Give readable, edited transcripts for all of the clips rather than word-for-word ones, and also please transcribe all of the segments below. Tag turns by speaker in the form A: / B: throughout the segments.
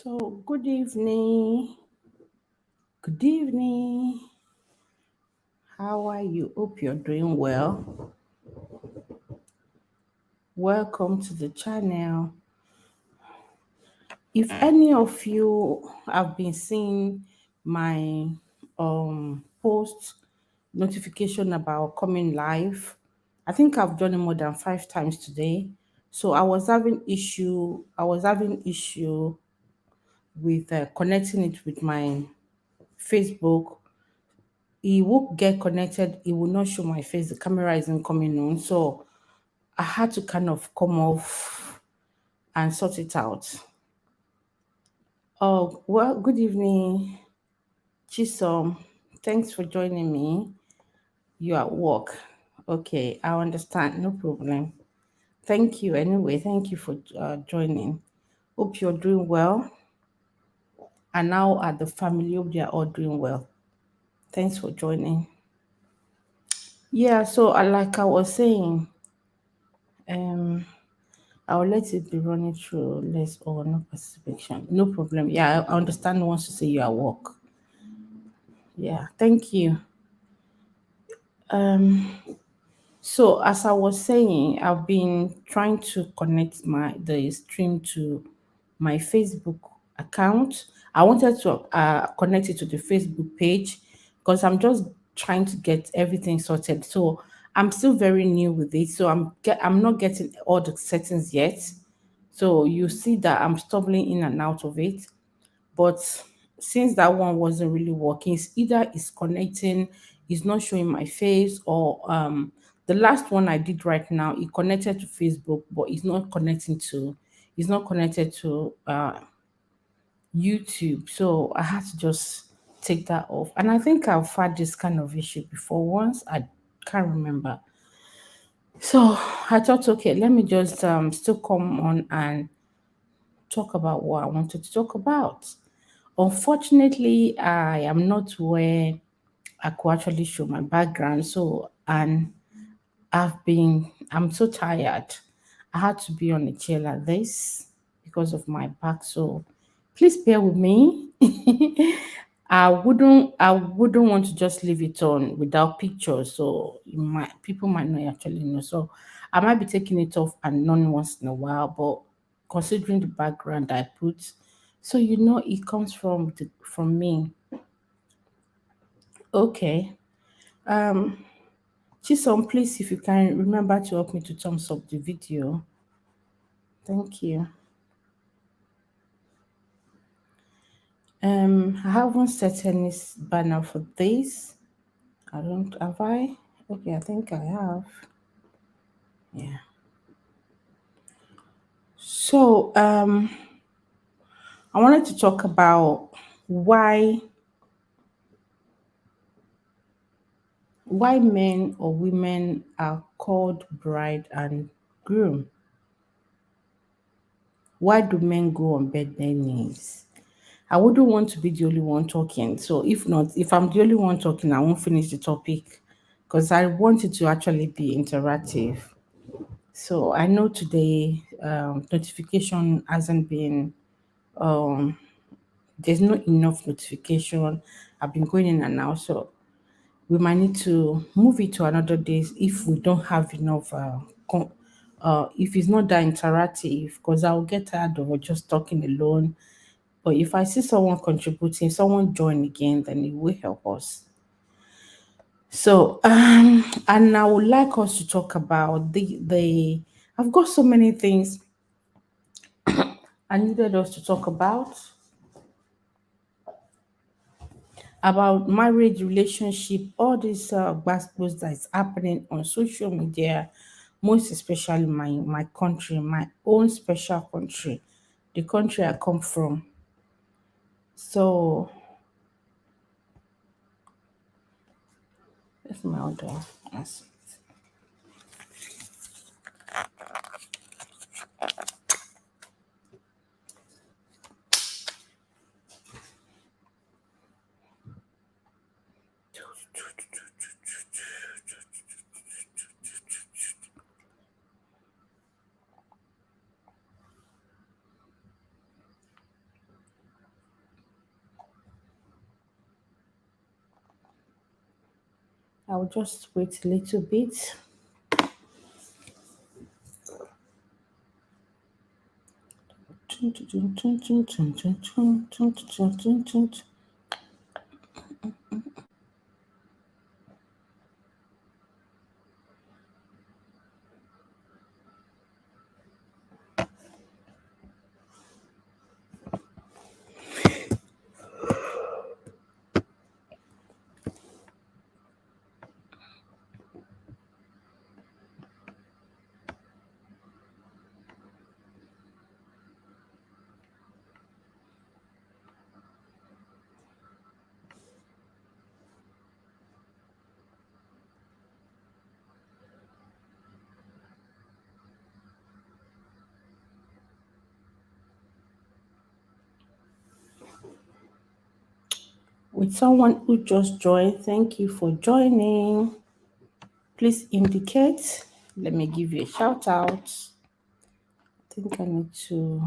A: So, good evening. Good evening. How are you? Hope you're doing well. Welcome to the channel. If any of you have been seeing my post notification about coming live, I think I've done it more than 5 times today. So I was having issue with connecting it with my Facebook. It will get connected, it will not show my face, the camera isn't coming on. So I had to kind of come off and sort it out. Oh, well, good evening, Chisom. Thanks for joining me. You're at work. Okay, I understand. No problem. Thank you anyway. Thank you for joining. Hope you're doing well. And now at the family, hope they're all doing well. Thanks for joining. Yeah, so like I was saying, um, I'll let it be running through less or no participation. No problem. Yeah, I understand once you say you're at work. Yeah, thank you. So as I was saying, I've been trying to connect the stream to my Facebook account. I wanted to connect it to the Facebook page because I'm just trying to get everything sorted. So I'm still very new with it. So I'm not getting all the settings yet. So you see that I'm stumbling in and out of it. But since that one wasn't really working, it's connecting, it's not showing my face, or the last one I did right now, it connected to Facebook, but it's not connected to YouTube. So I had to just take that off. And I think I've had this kind of issue before once. I can't remember. So I thought, okay, let me just still come on and talk about what I wanted to talk about. Unfortunately, I am not where I could actually show my background. So, and I'm so tired. I had to be on a chair like this because of my back. So, please bear with me. I wouldn't want to just leave it on without pictures. So, people might not actually know. So, I might be taking it off and on once in a while, but considering the background I put, so it comes from me. Okay. Um, Chisom, please, if you can remember to help me to thumbs up the video. Thank you. I haven't set any banner for this. I don't have I? Okay, I think I have. Yeah. So I wanted to talk about why why men or women are called bride and groom. Why do men go on bed knees? I wouldn't want to be the only one talking. So if I'm the only one talking, I won't finish the topic because I want it to actually be interactive. So I know today notification hasn't been there's not enough notification. I've been going in and out, so we might need to move it to another day if we don't have enough. If it's not that interactive, because I'll get tired of just talking alone. But if I see someone contributing, someone join again, then it will help us. So, and I would like us to talk about the. I've got so many things I needed us to talk about marriage, relationship, all this gospels that is happening on social media, most especially my country, my own special country, the country I come from. So that's my order. Yes. I'll just wait a little bit. With someone who just joined, thank you for joining. Please indicate. Let me give you a shout out. I think I need to.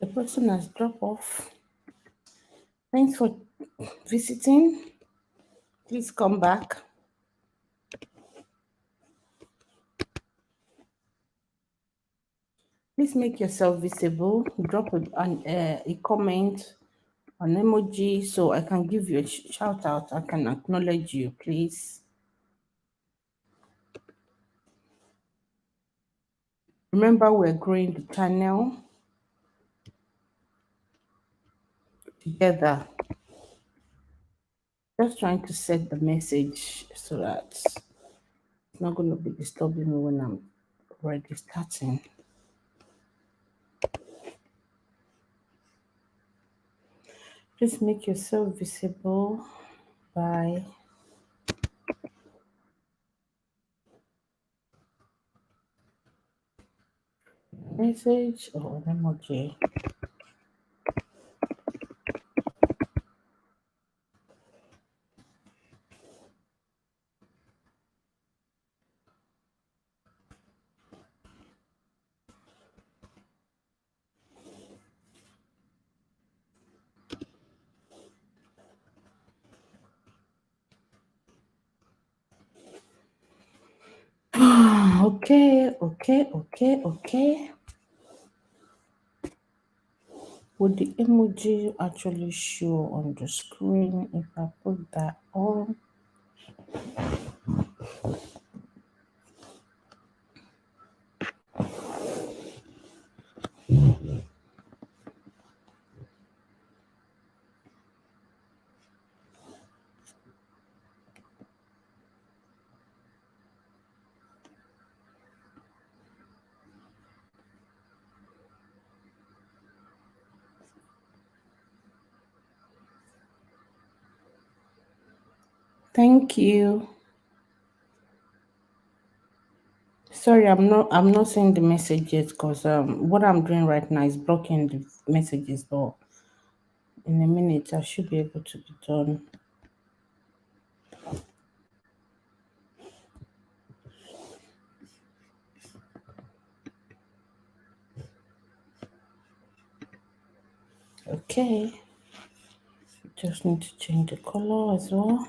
A: The person has dropped off. Thanks for visiting. Please come back. Please make yourself visible. Drop a comment, an emoji, so I can give you a shout out. I can acknowledge you, please. Remember, we're growing the channel together. Just trying to set the message so that it's not going to be disturbing me when I'm already starting. Please make yourself visible by message or an emoji. Okay. Would the emoji actually show on the screen if I put that on? Thank you. Sorry, I'm not seeing the message yet because what I'm doing right now is blocking the messages, but in a minute I should be able to be done. Okay. Just need to change the color as well.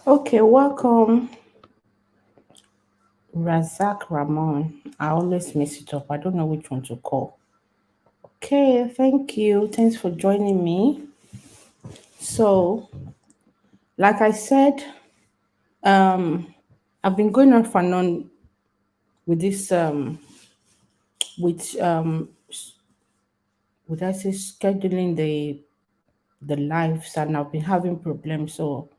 A: Okay, welcome, Razak Ramon. I always mess it up. I don't know which one to call. Okay, thank you. Thanks for joining me. So, like I said, um, I've been going on for on with this with would I say scheduling the lives, and I've been having problems. So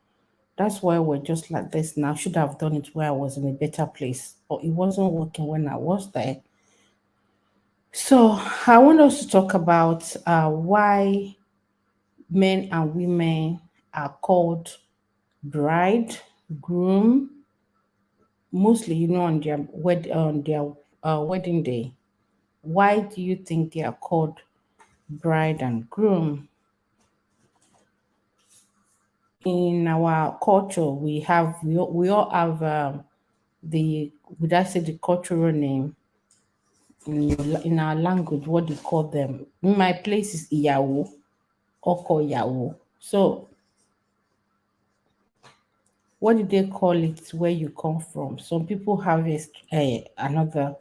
A: that's why we're just like this now. Should have done it where I was in a better place, but it wasn't working when I was there. So I want us to talk about why men and women are called bride, groom, mostly on their wedding day. Why do you think they are called bride and groom? In our culture, we all have the would I say the cultural name in our language, what they call them. In my place is Iyawo, Oko Yawo. So what do they call it where you come from? Some people have another.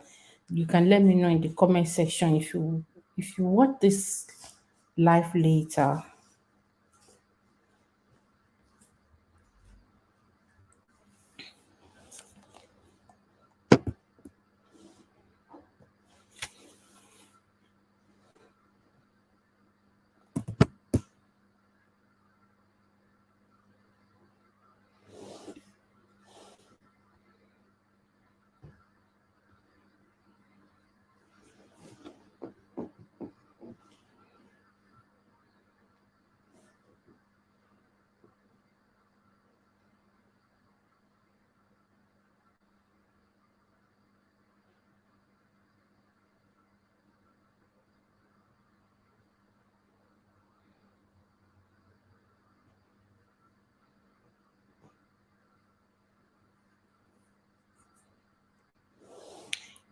A: You can let me know in the comment section if you want this live later.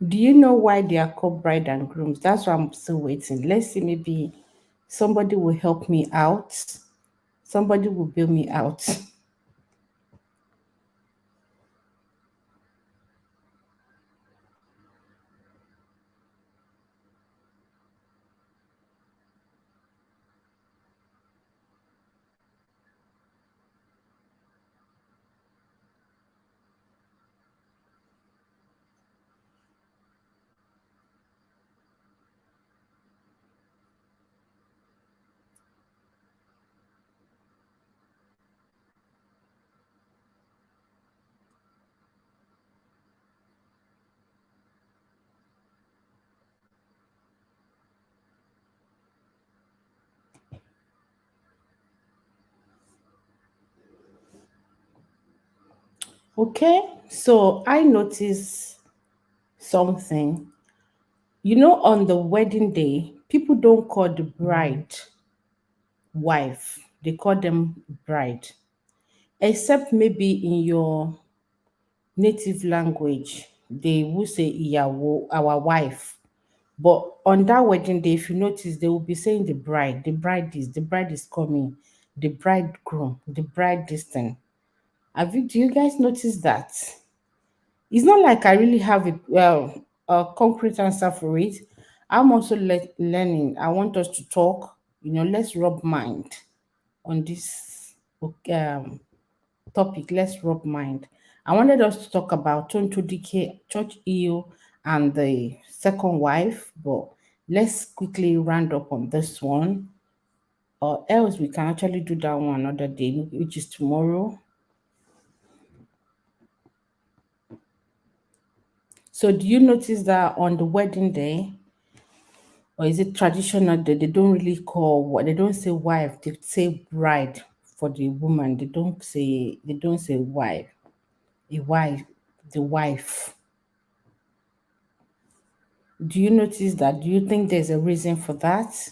A: Do you know why they are called bride and grooms? That's why I'm still waiting. Let's see, maybe somebody will help me out. Somebody will bail me out. Okay, so I noticed something. On the wedding day, people don't call the bride wife, they call them bride. Except maybe in your native language, they will say Iyawo, our wife. But on that wedding day, if you notice, they will be saying the bride is coming, the bridegroom, the bride this thing. Do you guys notice that? It's not like I really have a concrete answer for it. I'm also learning. I want us to talk. Let's rub mind on this topic. Let's rub mind. I wanted us to talk about Tonto Dike, Church EO, and the second wife, but let's quickly round up on this one, or else we can actually do that one another day, which is tomorrow. So, do you notice that on the wedding day, or is it traditional that they don't really call what they don't say wife, they say bride for the woman. They don't say wife. A wife, the wife. Do you notice that? Do you think there's a reason for that?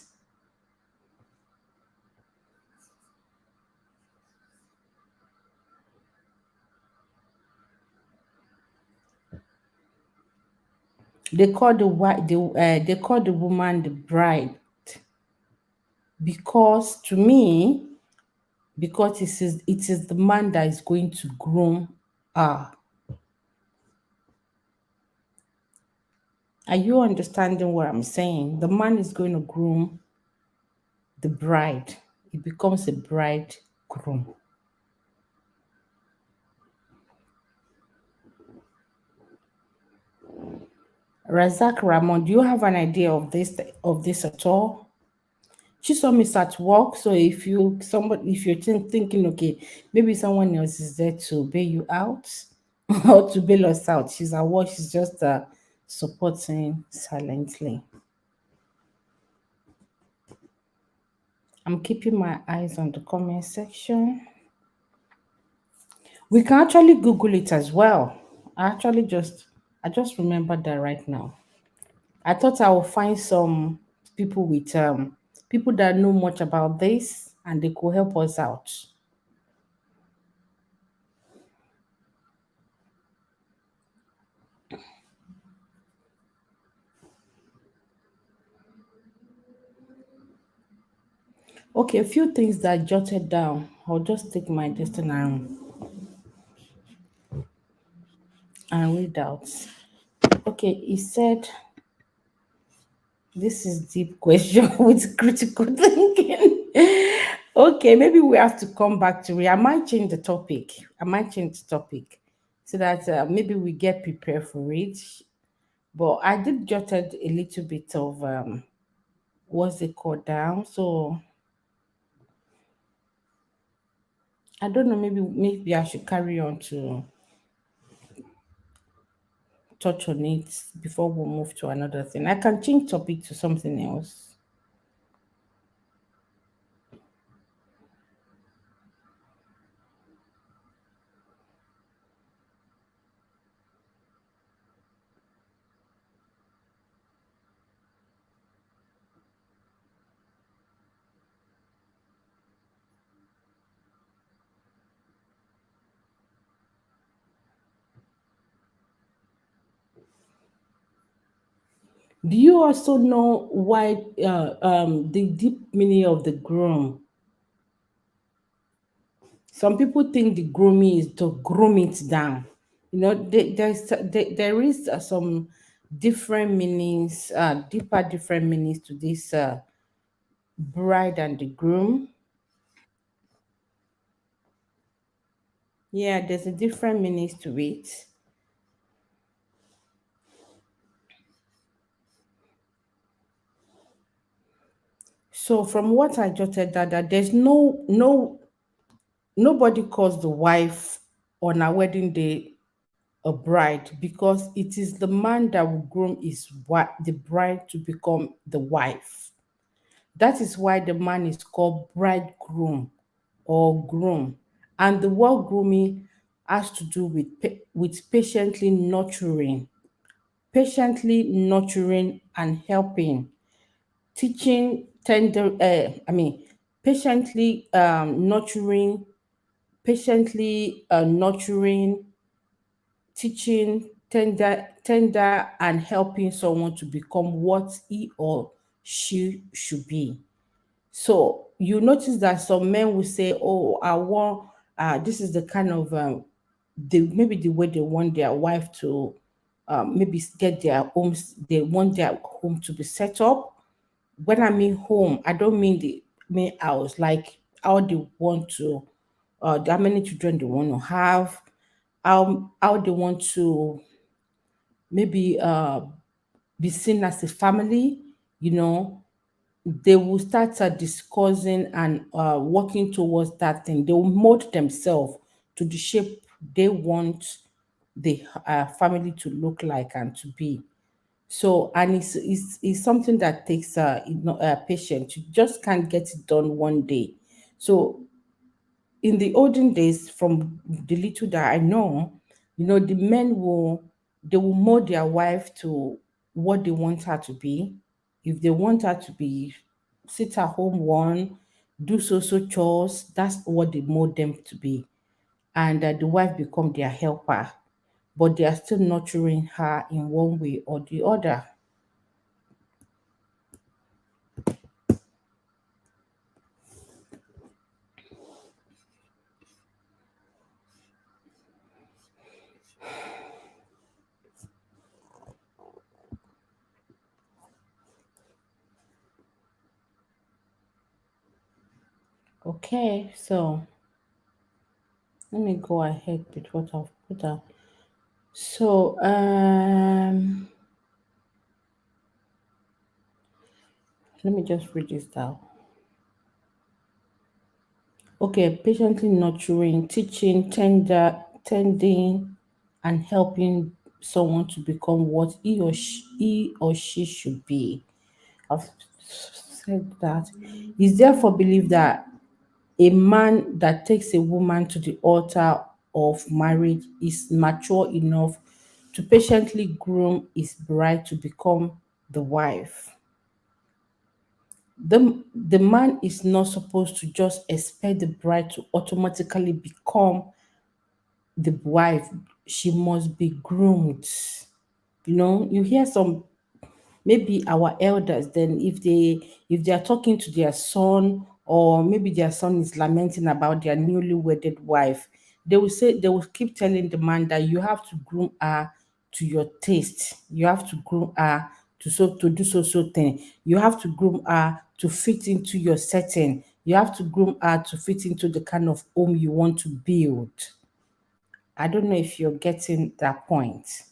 A: They call the woman the bride because to me, because it is the man that is going to groom her. Are you understanding what I'm saying? The man is going to groom the bride. It becomes a bridegroom. Razak Ramon, do you have an idea of this at all? Chisom is at work, so if you're thinking, okay, maybe someone else is there to bail you out or to bail us out. She's at work, she's just supporting silently. I'm keeping my eyes on the comment section. We can actually Google it as well. I just remembered that right now. I thought I would find some people that know much about this and they could help us out. Okay, a few things that I jotted down. I'll just take my destiny and read out. Okay, he said this is deep question with critical thinking. Okay, maybe we have to come back to it. I might change the topic. So that maybe we get prepared for it. But I did jotted a little bit of what's it called down. So I don't know. Maybe I should carry on to touch on it before we move to another thing. I can change topic to something else. Do you also know why the deep meaning of the groom? Some people think the grooming is to groom it down. There is some different meanings, deeper different meanings to this bride and the groom. Yeah, there's a different meanings to it. So from what I jotted that there's nobody calls the wife on her wedding day a bride because it is the man that will groom the bride to become the wife. That is why the man is called bridegroom or groom. And the word grooming has to do with patiently nurturing and helping, teaching tender. Patiently nurturing, teaching, tender, and helping someone to become what he or she should be. So you notice that some men will say, "Oh, I want." This is the kind of maybe the way they want their wife to maybe get their homes. They want their home to be set up. When I mean home, I don't mean the main house, like how they want to, how many children they want to have, how they want to maybe be seen as a family, you know. They will start discussing and working towards that thing. They will mold themselves to the shape they want the family to look like and to be. So, and it's something that takes patience. You just can't get it done one day. So, in the olden days, from the little that I know, the men will mold their wife to what they want her to be. If they want her to be sit at home one, do so chores, that's what they mold them to be. And the wife become their helper, but they are still nurturing her in one way or the other. Okay, so let me go ahead with what I've put down. So, let me just read this down. Okay, patiently nurturing, teaching, tending, and helping someone to become what he or she should be. I've said that. Is therefore believed that a man that takes a woman to the altar of marriage is mature enough to patiently groom his bride to become the wife. The man is not supposed to just expect the bride to automatically become the wife. She must be groomed. You hear some, maybe our elders, then if they are talking to their son, or maybe their son is lamenting about their newly wedded wife, they will keep telling the man that you have to groom her to your taste. You have to groom her to do so thing. You have to groom her to fit into your setting. You have to groom her to fit into the kind of home you want to build. I don't know if you're getting that point.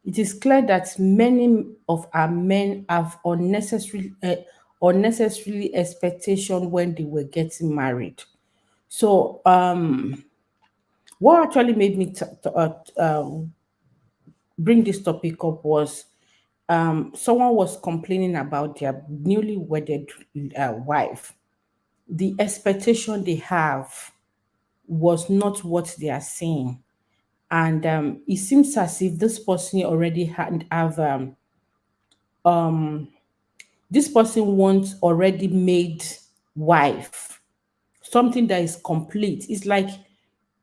A: It is clear that many of our men have unnecessarily expectation when they were getting married. So, what actually made me bring this topic up was someone was complaining about their newly wedded wife. The expectation they have was not what they are saying, and it seems as if this person already had have this person wants already made wife, something that is complete. It's like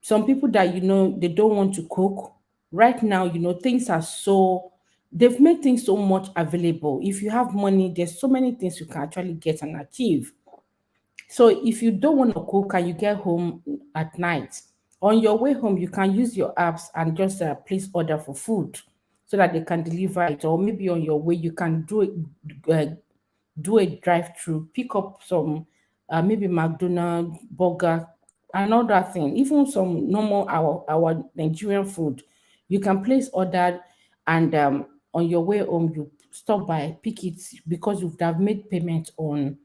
A: some people that they don't want to cook right now. Things are so, they've made things so much available. If you have money, there's so many things you can actually get and achieve. So if you don't want to cook and you get home at night, on your way home, you can use your apps and just place order for food so that they can deliver it. Or maybe on your way, you can do a drive-through, pick up some maybe McDonald's burger, another thing, even some normal our Nigerian food. You can place order, and on your way home you stop by, pick it, because you would have made payment online.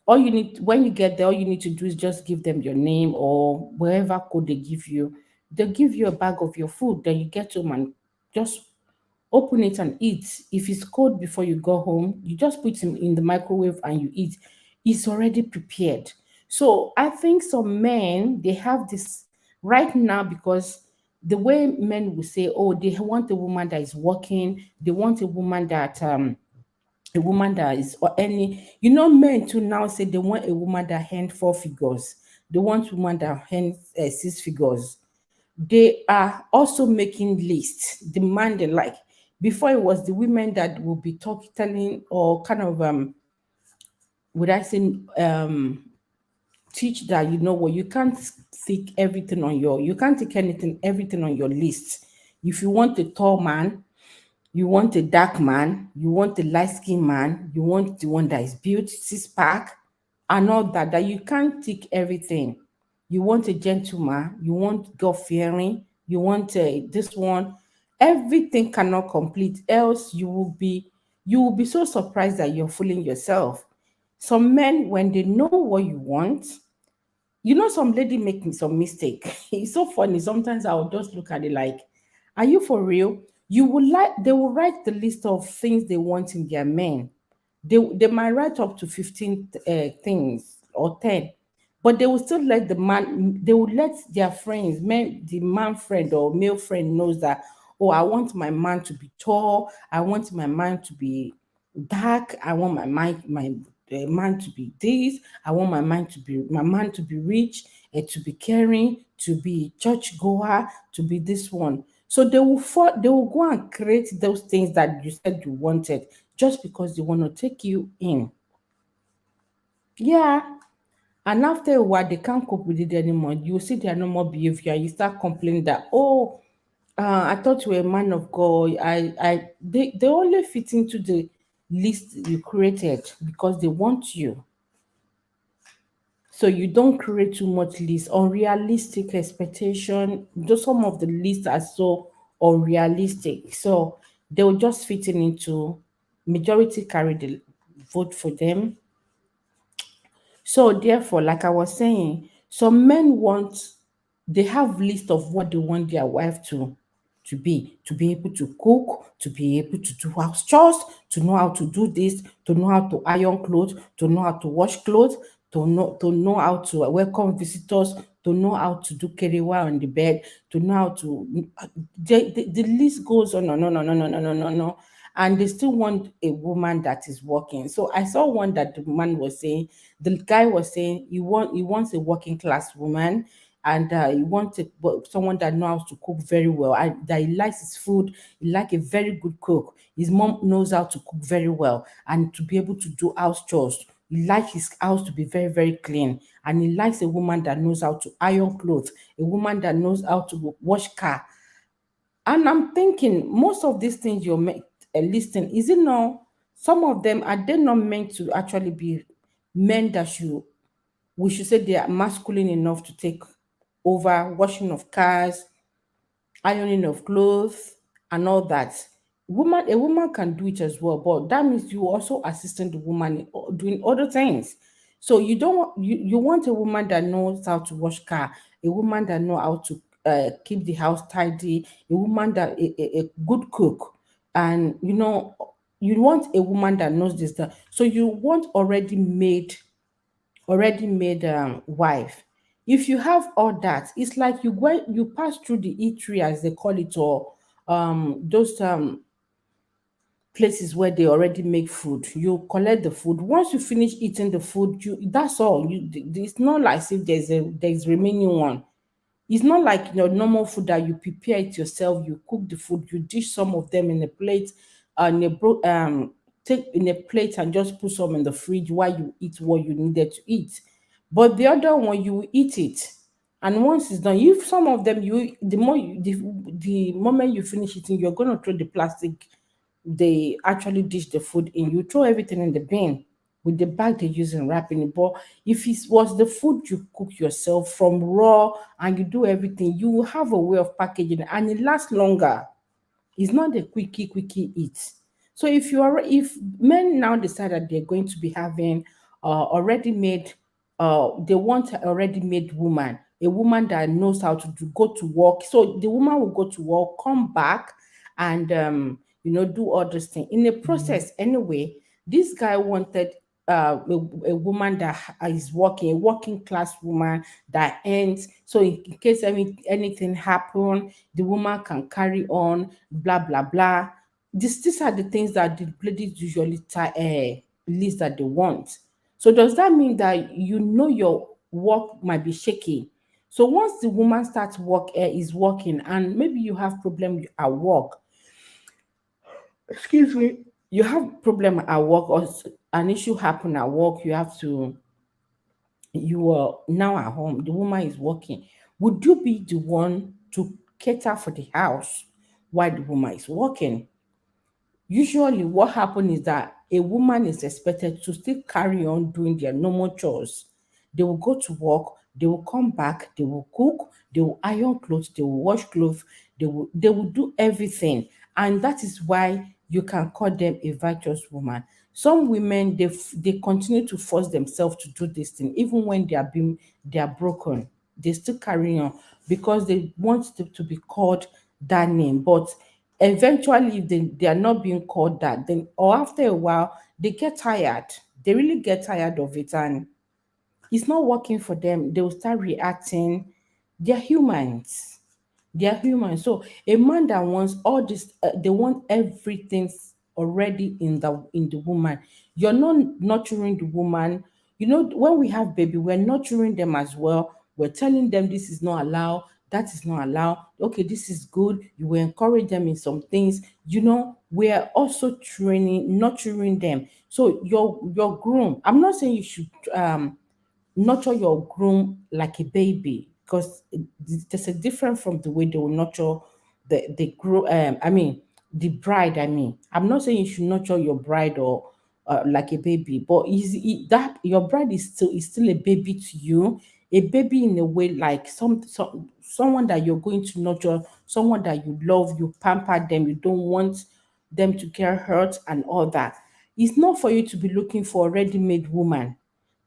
A: All you need when you get there, all you need to do is just give them your name or wherever code they give you. They'll give you a bag of your food. Then you get home and just open it and eat. If it's cold before you go home, you just put it in the microwave and you eat. It's already prepared. So I think some men, they have this right now, because the way men will say, oh, they want a woman that is working, they want a woman that is, or any, men too now say they want a woman that hand four figures. They want woman that hand six figures. They are also making lists, the man they like. Before, it was the women that will be telling, or kind of would I say teach that, you know what, you can't take everything on your, you can't take anything everything on your list. If you want a tall man, you want a dark man, you want a light skinned man, you want the one that is built six pack and all that, that you can't take everything. You want a gentleman, you want God fearing, you want this one. Everything cannot complete, else you will be so surprised that you're fooling yourself. Some men, when they know what you want, some lady make me some mistake. It's so funny. Sometimes I'll just look at it like, are you for real? They will write the list of things they want in their men. They might write up to 15 things or 10, but they will still let the man, they will let their friends, the man friend or male friend knows that, oh, I want my man to be tall, I want my man to be dark, I want my man to be this, I want my man to be rich, to be caring, to be church goer, to be this one. So they will go and create those things that you said you wanted just because they want to take you in. Yeah. And after a while, they can't cope with it anymore. You see their normal behavior. You start complaining that, oh, I thought you were a man of God. They only fit into the list you created because they want you. So you don't create too much list. Unrealistic expectation. Though some of the lists are so unrealistic. So they will just fit in into majority carry the vote for them. So therefore, like I was saying, some men they have list of what they want their wife to be able to cook, to be able to do house chores, to know how to do this, to know how to iron clothes, to know how to wash clothes, to know how to welcome visitors, to know how to do kerewa on the bed, to know how to the list goes on, no, no, no, no, no, no, no, no, no. And they still want a woman that is working. So I saw one that the guy was saying he wants a working class woman, and he wanted someone that knows how to cook very well, and that he likes his food. He like a very good cook. His mom knows how to cook very well, and to be able to do house chores. He likes his house to be very, very clean, and he likes a woman that knows how to iron clothes, a woman that knows how to wash car. And I'm thinking, most of these things you're listing, is it not, some of them, are they not meant to actually be men that we should say they are masculine enough to take over washing of cars, ironing of clothes, and all that? A woman can do it as well, but that means you also assisting the woman in doing other things. So you want a woman that knows how to wash car, a woman that know how to keep the house tidy, a woman that a good cook, and you want a woman that knows this that. So you want already made wife. If you have all that, it's like you pass through the eatery, as they call it, or those places where they already make food. You collect the food. Once you finish eating the food, that's all. It's not like as if there's remaining one. It's not like your normal food that you prepare it yourself, you cook the food, you dish some of them in a plate, in a take in a plate and just put some in the fridge while you eat what you needed to eat. But the other one, you will eat it. And once it's done, if some of them, the moment you finish eating, you're gonna throw the plastic they actually dish the food in. You throw everything in the bin with the bag they use in wrapping it. But if it was the food you cook yourself from raw and you do everything, you will have a way of packaging it and it lasts longer. It's not a quickie eat. So if men now decide that they're going to be having already made, they want a already made woman, a woman that knows how to go to work. So the woman will go to work, come back, and do all this thing. In the process, anyway, this guy wanted a woman that is working, a working class woman that ends. So in case anything happen, the woman can carry on, blah blah blah. These are the things that the ladies usually list that they want. So does that mean that your work might be shaky? So once the woman starts is working, and maybe you have problem at work, excuse me, you have problem at work, or an issue happen at work, you have to you are now at home, the woman is working, would you be the one to cater for the house while the woman is working? Usually what happens is that a woman is expected to still carry on doing their normal chores. They will go to work, they will come back, they will cook, they will iron clothes, they will wash clothes, they will do everything. And that is why you can call them a virtuous woman. Some women, they continue to force themselves to do this thing even when they are broken. They still carry on because they want to be called that name. But eventually, if they are not being called that, then or after a while, they get tired. They really get tired of it, and it's not working for them. They will start reacting. They're humans. They're human. So a man that wants all this, they want everything already in the woman. You're not nurturing the woman. You know, when we have baby, we're nurturing them as well. We're telling them this is not allowed, that is not allowed. Okay, this is good. You will encourage them in some things. You know, we're also training, nurturing them. So your groom. I'm not saying you should nurture your groom like a baby because there's a difference from the way they will nurture the groom. I mean, the bride. I mean, I'm not saying you should nurture your bride or like a baby, but that your bride is still a baby to you, a baby in a way like someone that you're going to nurture, someone that you love, you pamper them, you don't want them to get hurt and all that. It's not for you to be looking for a ready-made woman,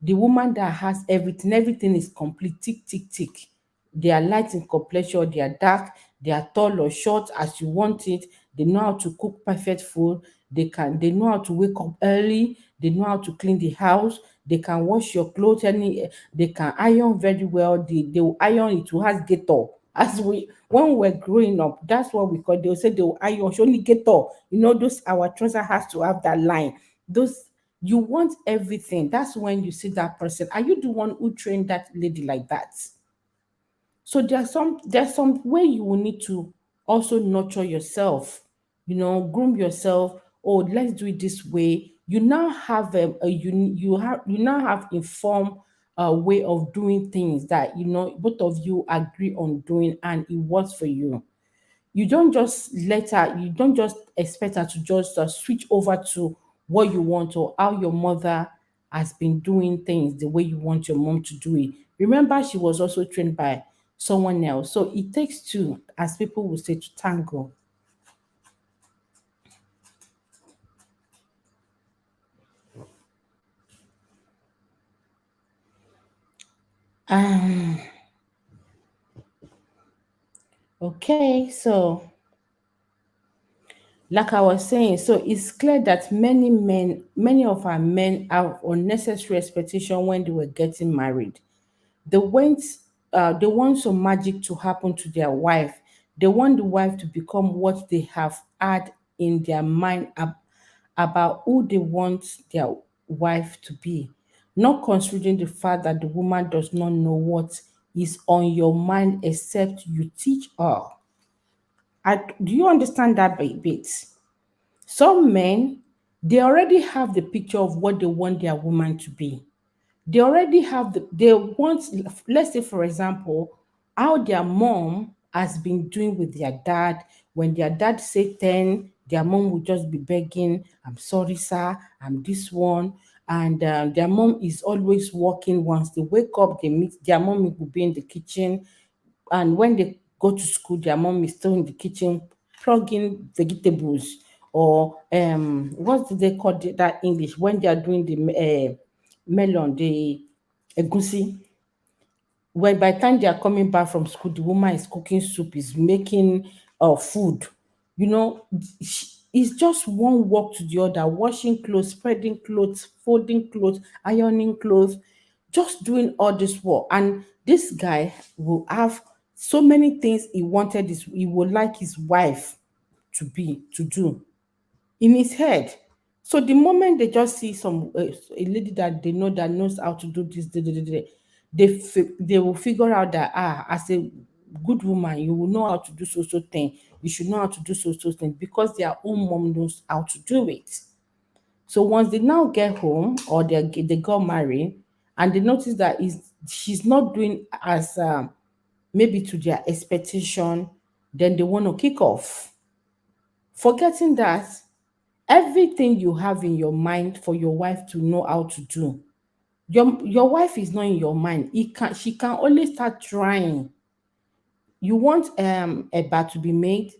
A: the woman that has everything, everything is complete, tick, tick, tick. They are light in complexion, they are dark, they are tall or short as you want it. They know how to cook perfect food. They know how to wake up early. They know how to clean the house. They can wash your clothes. They can iron very well. They will iron it to has gator. As we when we were growing up, that's what we call. They will say they will iron only gator. You know, those our trouser has to have that line. Those you want everything. That's when you see that person. Are you the one who trained that lady like that? So there's some way you will need to also nurture yourself, groom yourself. Oh, let's do it this way. You now have you now have informed way of doing things that both of you agree on doing and it works for you. You don't just expect her to just switch over to what you want or how your mother has been doing things the way you want your mom to do it. Remember, she was also trained by someone else. So it takes two, as people will say, to tango. Um, okay, so like I was saying, so it's clear that many of our men have unnecessary expectation when they were getting married. They want they want some magic to happen to their wife. They want the wife to become what they have had in their mind about who they want their wife to be, not considering the fact that the woman does not know what is on your mind except you teach her. Do you understand that bit? Some men, they already have the picture of what they want their woman to be. They already have they want, let's say for example, how their mom has been doing with their dad. When their dad say 10, their mom will just be begging, I'm sorry sir, I'm this one. And their mom is always working. Once they wake up, they meet their mom will be in the kitchen, and when they go to school, their mom is still in the kitchen plugging vegetables, or what do they call that English when they are doing the melon, the egusi. When by the time they are coming back from school, the woman is cooking soup, is making food. It's just one work to the other: washing clothes, spreading clothes, folding clothes, ironing clothes, just doing all this work. And this guy will have so many things he would like his wife to do in his head. So the moment they just see a lady that they know that knows how to do this, they will figure out that, as a good woman, you will know how to do so thing. You should know how to do so thing because their own mom knows how to do it. So once they now get home, or they got married, and they notice that is she's not doing as maybe to their expectation, then they want to kick off, forgetting that everything you have in your mind for your wife to know how to do, your wife is not in your mind. She can only start trying. You want a bar to be made,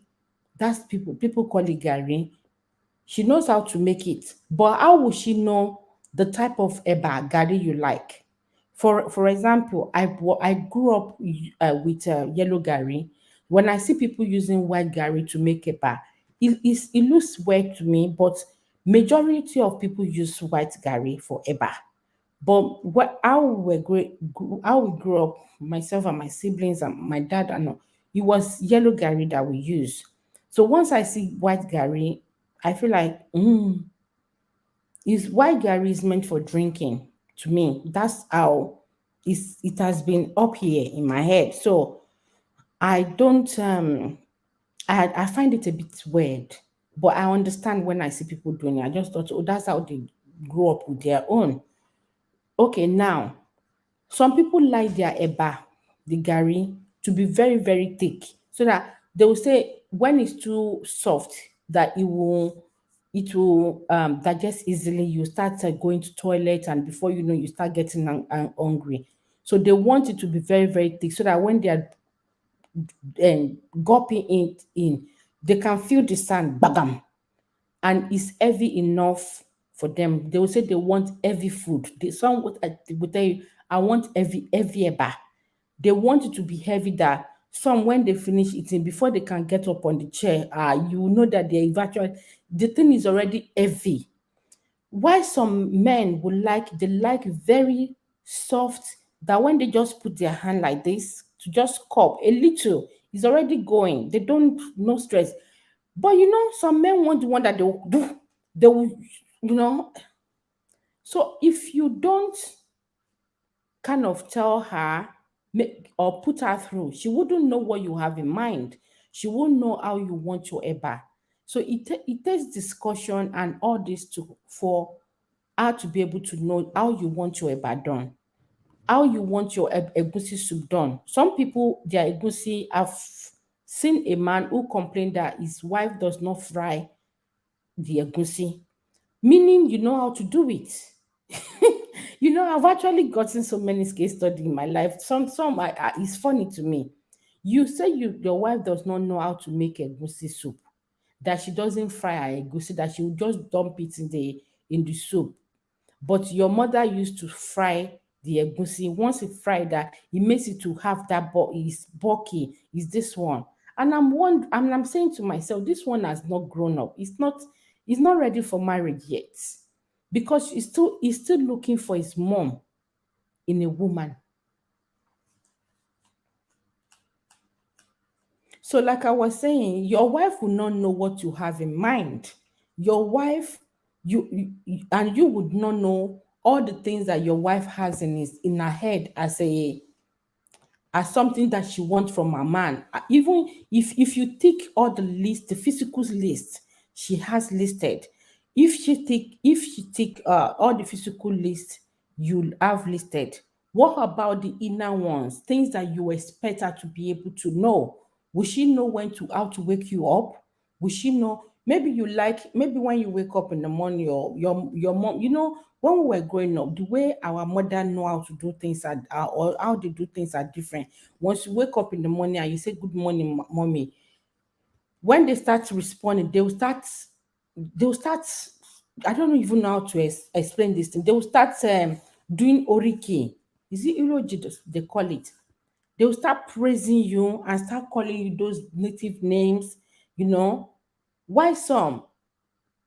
A: that's people call it gari. She knows how to make it, but how will she know the type of eba gari you like? For example, I grew up with yellow gari. When I see people using white gari to make eba, it looks weird to me. But majority of people use white gari for eba. But how we grew up, myself and my siblings and my dad and all, it was yellow gari that we use. So once I see white gari, I feel like, is white gari is meant for drinking. To me, that's how it has been up here in my head. So I don't I find it a bit weird, but I understand when I see people doing it. I just thought, oh, that's how they grew up with their own. Okay, now some people like their eba, the gari, to be very, very thick, so that they will say when it's too soft, that it will digest easily. You start going to toilet, and before you know, you start getting hungry. So they want it to be very, very thick, so that when they are gulping it in, they can feel the sand, bagam, and it's heavy enough for them. They will say they want heavy food. Some would tell you, I want heavy eba. They want it to be heavy, that some, when they finish eating, before they can get up on the chair, you know that the thing is already heavy. Why some men they like very soft, that when they just put their hand like this to just cup a little, it's already going. They don't, no stress. But some men want the one that they will, you know. So if you don't kind of tell her, or put her through, she wouldn't know what you have in mind. She won't know how you want your eba. So it takes discussion and all this to for her to be able to know how you want your eba done, how you want your egusi soup done. Some people, their egusi, I've seen a man who complained that his wife does not fry the egusi, meaning you know how to do it. I've actually gotten so many case studies in my life. It's funny to me. You say your wife does not know how to make egusi soup, that she doesn't fry her egusi, that she will just dump it in the soup. But your mother used to fry the egusi. Once it fried that, it makes it to have that is bulky, is this one. And I'm saying to myself, this one has not grown up. It's not ready for marriage yet. Because he's still looking for his mom in a woman. So, like I was saying, your wife will not know what you have in mind. Your wife, and you would not know all the things that your wife has in her head as something that she wants from a man. Even if you take all the list, the physical list she has listed, if she take all the physical list you have listed, what about the inner ones, things that you expect her to be able to know? Will she know how to wake you up? Will she know? Maybe when you wake up in the morning, or your mom, when we were growing up, the way our mother know how to do things or how they do things are different. Once you wake up in the morning and you say good morning, mommy, when they start responding, they will start. I don't even know how to explain this thing. They will start doing oriki. Is it eulogy they call it? They will start praising you and start calling you those native names. You know why some,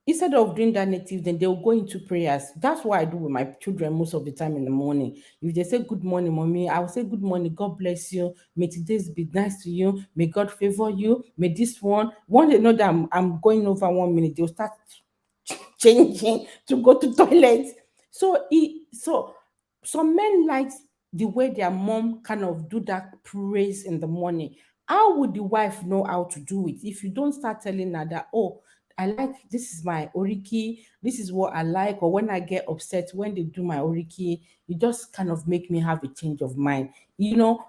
A: instead of doing that native, then they'll go into prayers. That's what I do with my children most of the time in the morning. If they say good morning, mommy, I will say good morning, God bless you. May today's be nice to you. May God favor you. May this one they know that I'm going over 1 minute, they'll start changing to go to toilet. So some men like the way their mom kind of do that praise in the morning. How would the wife know how to do it if you don't start telling her that, oh, I like, this is my oriki, this is what I like. Or when I get upset when they do my oriki, it just kind of make me have a change of mind.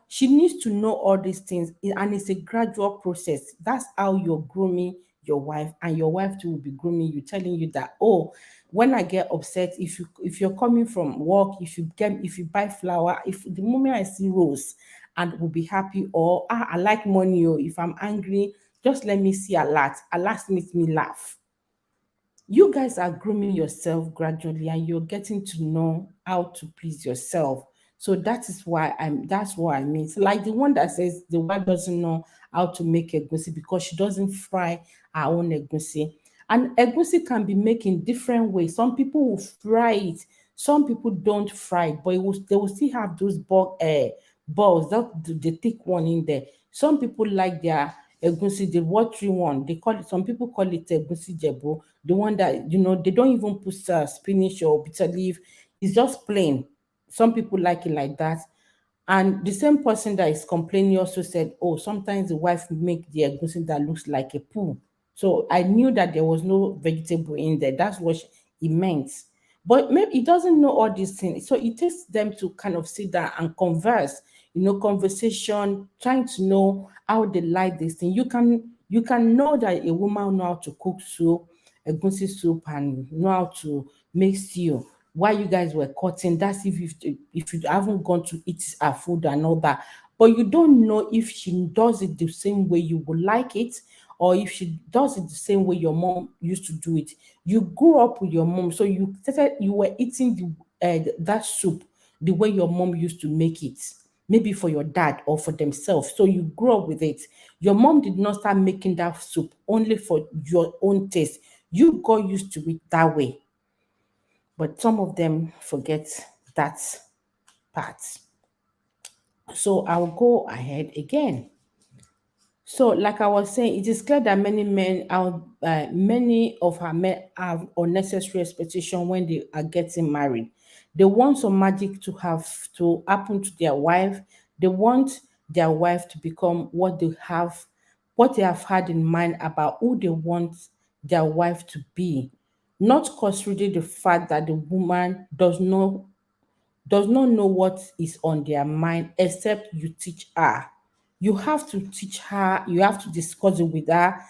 A: She needs to know all these things, and it's a gradual process. That's how you're grooming your wife, and your wife too will be grooming you, telling you that, oh, when I get upset, if you're coming from work, if you buy flower, if the moment I see rose, and will be happy. Or, I like money. Or if I'm angry, just let me see a lot. A lot makes me laugh. You guys are grooming yourself gradually, and you're getting to know how to please yourself. So that's what I mean. It's like the one that says the wife doesn't know how to make egusi because she doesn't fry her own egusi. And egusi can be made in different ways. Some people will fry it, some people don't fry it, but they will still have those balls, that the thick one in there. Some people like their egusi, the watery one. They call it. Some people call it egusi jebo, the one that they don't even put spinach or bitter leaf. It's just plain. Some people like it like that. And the same person that is complaining also said, oh, sometimes the wife make the egusi that looks like a poo. So I knew that there was no vegetable in there. That's what he meant. But maybe he doesn't know all these things. So it takes them to kind of sit down and converse, conversation, trying to know how they like this thing. You can know that a woman know how to cook soup, egusi soup, and know how to make stew. While you guys were cutting, that's if you haven't gone to eat her food and all that. But you don't know if she does it the same way you would like it, or if she does it the same way your mom used to do it. You grew up with your mom, so you were eating that soup the way your mom used to make it, maybe for your dad or for themselves. So you grew up with it. Your mom did not start making that soup only for your own taste. You got used to it that way. But some of them forget that part. So I'll go ahead again. So, like I was saying, it is clear that many of our men have unnecessary expectation when they are getting married. They want some magic to have to happen to their wife. They want their wife to become what they have had in mind about who they want their wife to be. Not considering the fact that the woman does not know what is on their mind except you teach her. You have to teach her, you have to discuss it with her,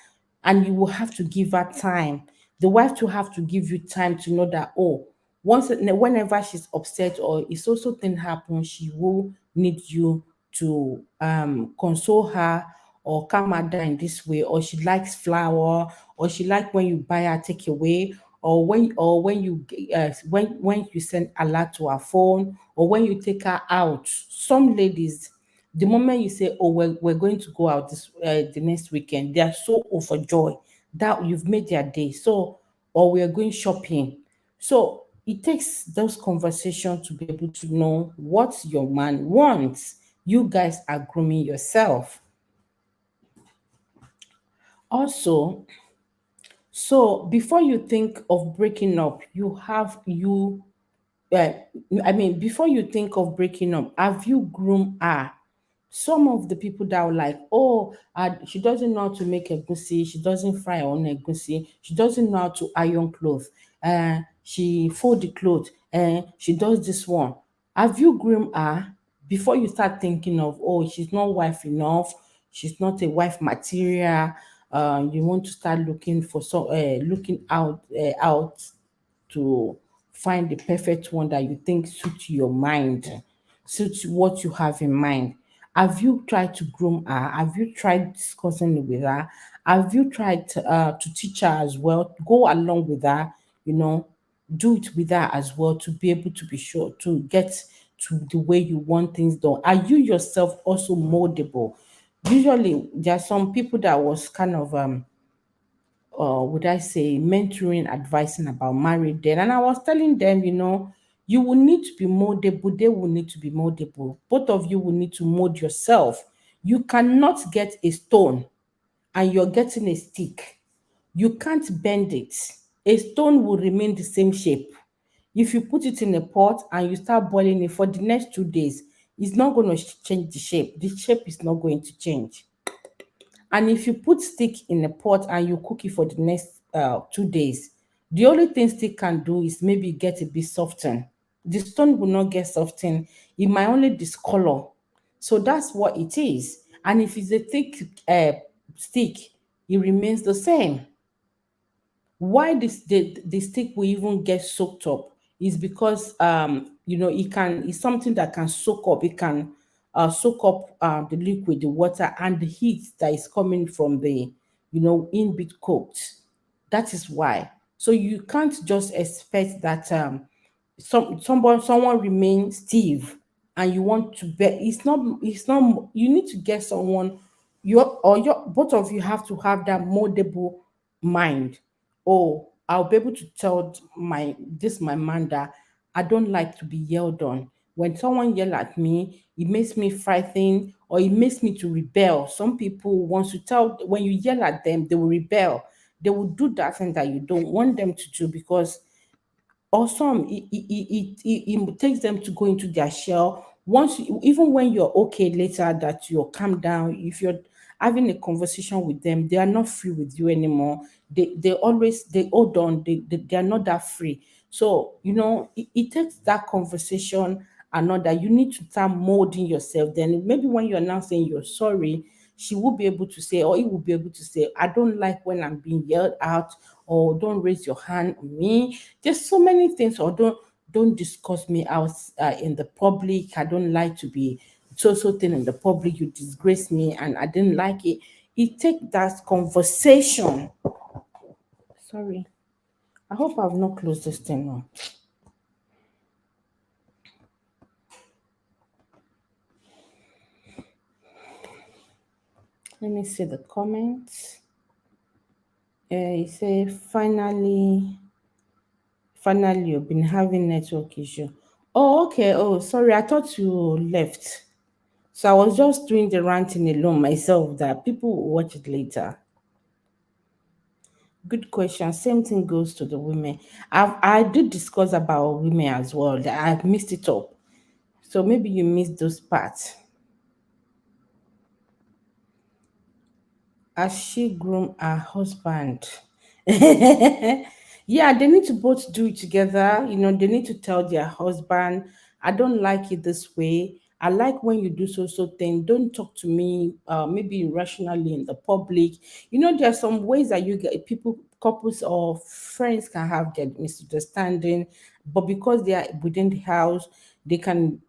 A: and you will have to give her time. The wife to have to give you time to know that, oh, whenever she's upset or if also thing happens, she will need you to console her or calm her down in this way, or she likes flower, or she like when you buy her takeaway, or when when you send alert to her phone, or when you take her out. Some ladies, the moment you say, oh, we're going to go out the next weekend, they are so overjoyed that you've made their day. So, or we are going shopping. So it takes those conversations to be able to know what your man wants. You guys are grooming yourself. Also, so before you think of breaking up, uh, before you think of breaking up, have you groomed her? Some of the people that were like, oh, she doesn't know how to make egusi, she doesn't fry her own egusi, she doesn't know how to iron clothes, she fold the clothes, she does this one. Have you groomed her before you start thinking of, oh, she's not wife enough, she's not a wife material? You want to start looking for looking out to find the perfect one that you think suits your mind, suits what you have in mind. Have you tried to groom her? Have you tried discussing it with her? Have you tried to teach her as well? Go along with her, you know, do it with her as well to be able to be sure to get to the way you want things done. Are you yourself also moldable? Usually, there are some people that was kind of would I say, mentoring, advising about married then. And I was telling them, you will need to be moldable, they will need to be moldable. Both of you will need to mold yourself. You cannot get a stone and you're getting a stick. You can't bend it. A stone will remain the same shape. If you put it in a pot and you start boiling it for the next 2 days, it's not going to change the shape. The shape is not going to change. And if you put stick in a pot and you cook it for the next 2 days. The only thing stick can do is maybe get a bit softened. The stone will not get softened. It might only discolor. So that's what it is. And if it's a thick stick, it remains the same. Why the stick will even get soaked up is because it's something that can soak up. It can soak up the liquid, the water, and the heat that is coming from the in bit cooked. That is why. So you can't just expect that someone remain Steve and you want to bet. It's not you need to get someone, your both of you have to have that moldable mind. Oh, I'll be able to tell my man that I don't like to be yelled on. When someone yell at me, it makes me frightened or it makes me to rebel. Some people want to tell when you yell at them, they will rebel. They will do that thing that you don't want them to do because or some it takes them to go into their shell even when you're okay later that you're calm down. If you're having a conversation with them, they are not free with you anymore. They hold on. They are not that free. So it takes that conversation another. You need to start molding yourself. Then maybe when you're now saying you're sorry, she will be able to say, or he will be able to say, I don't like when I'm being yelled out, or don't raise your hand on me. There's so many things, or don't discuss me out in the public. I don't like to be so thing in the public. You disgrace me, and I didn't like it. It take that conversation. Sorry, I hope I've not closed this thing now. Let me see the comments. He say finally you've been having network issue. Oh, okay. Oh, sorry. I thought you left. So I was just doing the ranting alone myself that people will watch it later. Good question. Same thing goes to the women. I did discuss about women as well. That I've missed it up. So maybe you missed those parts. As she groom her husband. Yeah, they need to both do it together. They need to tell their husband, I don't like it this way. I like when you do so thing. Don't talk to me maybe irrationally in the public. There are some ways that you get people, couples or friends can have their misunderstanding, but because they are within the house, they can,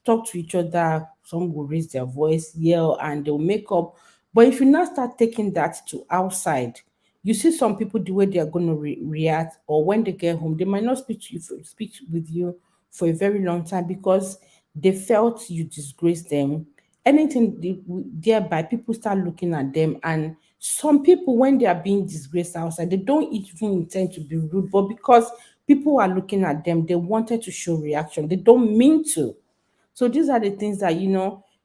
A: talk to each other. Some will raise their voice, yell, and they'll make up. But if you now start taking that to outside, you see some people the way they are going to react, or when they get home, they might not speak with you for a very long time because they felt you disgrace them. Anything thereby, people start looking at them, and some people, when they are being disgraced outside, they don't even intend to be rude, but because people are looking at them, they wanted to show reaction. They don't mean to. So these are the things that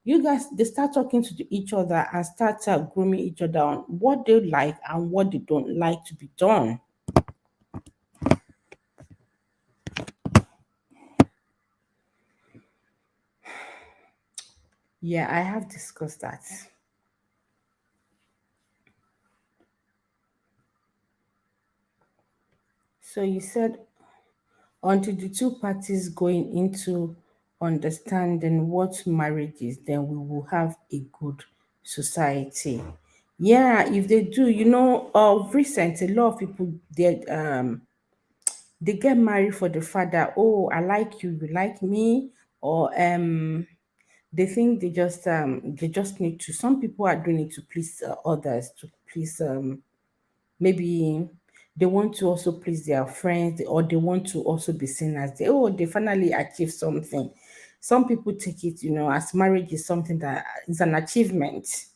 A: you guys they start talking to each other and start grooming each other on what they like and what they don't like to be done. Yeah, I have discussed that. So you said until the two parties going into understanding what marriage is, then we will have a good society. Yeah, if they do, of recent, a lot of people they get married for the fact that, oh, I like you, you like me, or they think they just need to. Some people are doing it to please others, to please maybe they want to also please their friends, or they want to also be seen as they finally achieved something. Some people take it, as marriage is something that is an achievement.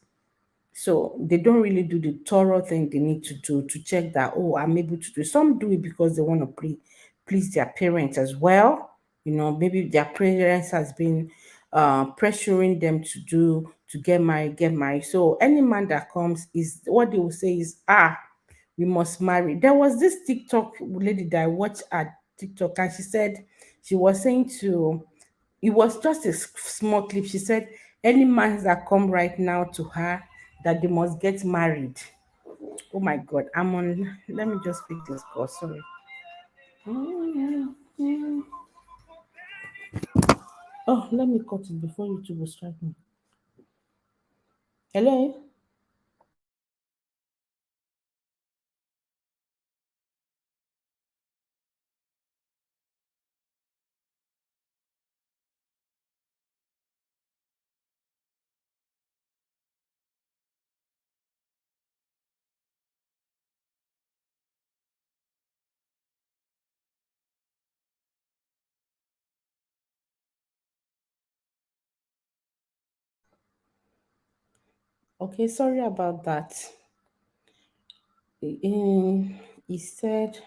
A: So they don't really do the thorough thing they need to do to check that, oh, I'm able to do. Some do it because they want to please their parents as well. Maybe their parents has been pressuring them to get married. So any man that comes, is what they will say is, we must marry. There was this TikTok lady that I watched at TikTok, and she said she was saying to it was just a small clip. She said any man that come right now to her that they must get married. Oh my God, I'm on. Let me just pick this call. Sorry. Oh, let me cut it before YouTube will strike me. Hello. Okay, sorry about that. He said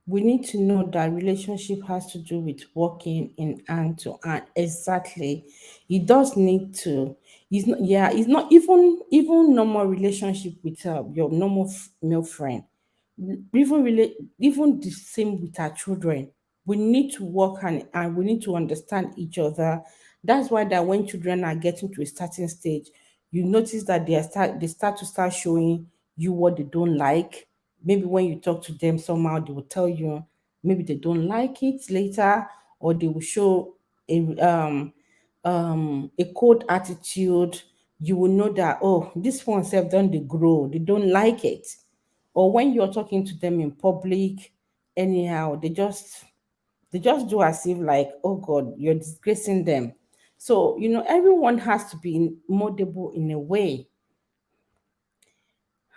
A: we need to know that relationship has to do with working in hand to hand. Exactly. It does need to. It's not, yeah, it's not even normal relationship with your normal male friend. Even the same with our children. We need to work and we need to understand each other. That's why that when children are getting to a certain stage, you notice that they start showing you what they don't like. Maybe when you talk to them somehow they will tell you maybe they don't like it later, or they will show a cold attitude. You will know that, oh, this one self don't they grow, they don't like it. Or when you're talking to them in public, anyhow, they just do as if like, oh God, you're disgracing them. So everyone has to be moldable in a way.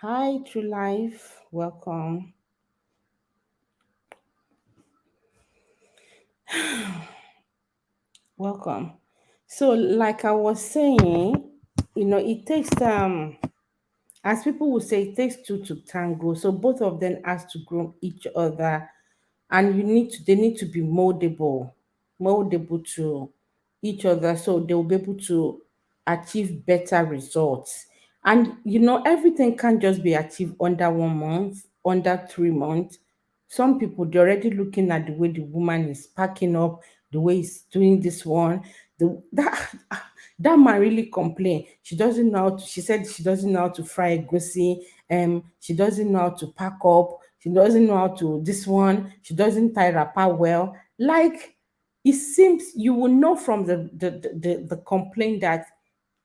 A: Hi, True Life, welcome. Welcome. So, like I was saying, it takes as people will say, it takes two to tango. So both of them has to grow each other, and they need to be moldable to each other, so they will be able to achieve better results. And everything can't just be achieved under 1 month, under 3 months. Some people, they're already looking at the way the woman is packing up, the way he's doing this one. That man really complain. She doesn't know how to, she said she doesn't know how to fry a goosey. She doesn't know how to pack up. She doesn't know how to this one. She doesn't tie wrapper well. Like, it seems you will know from the complaint that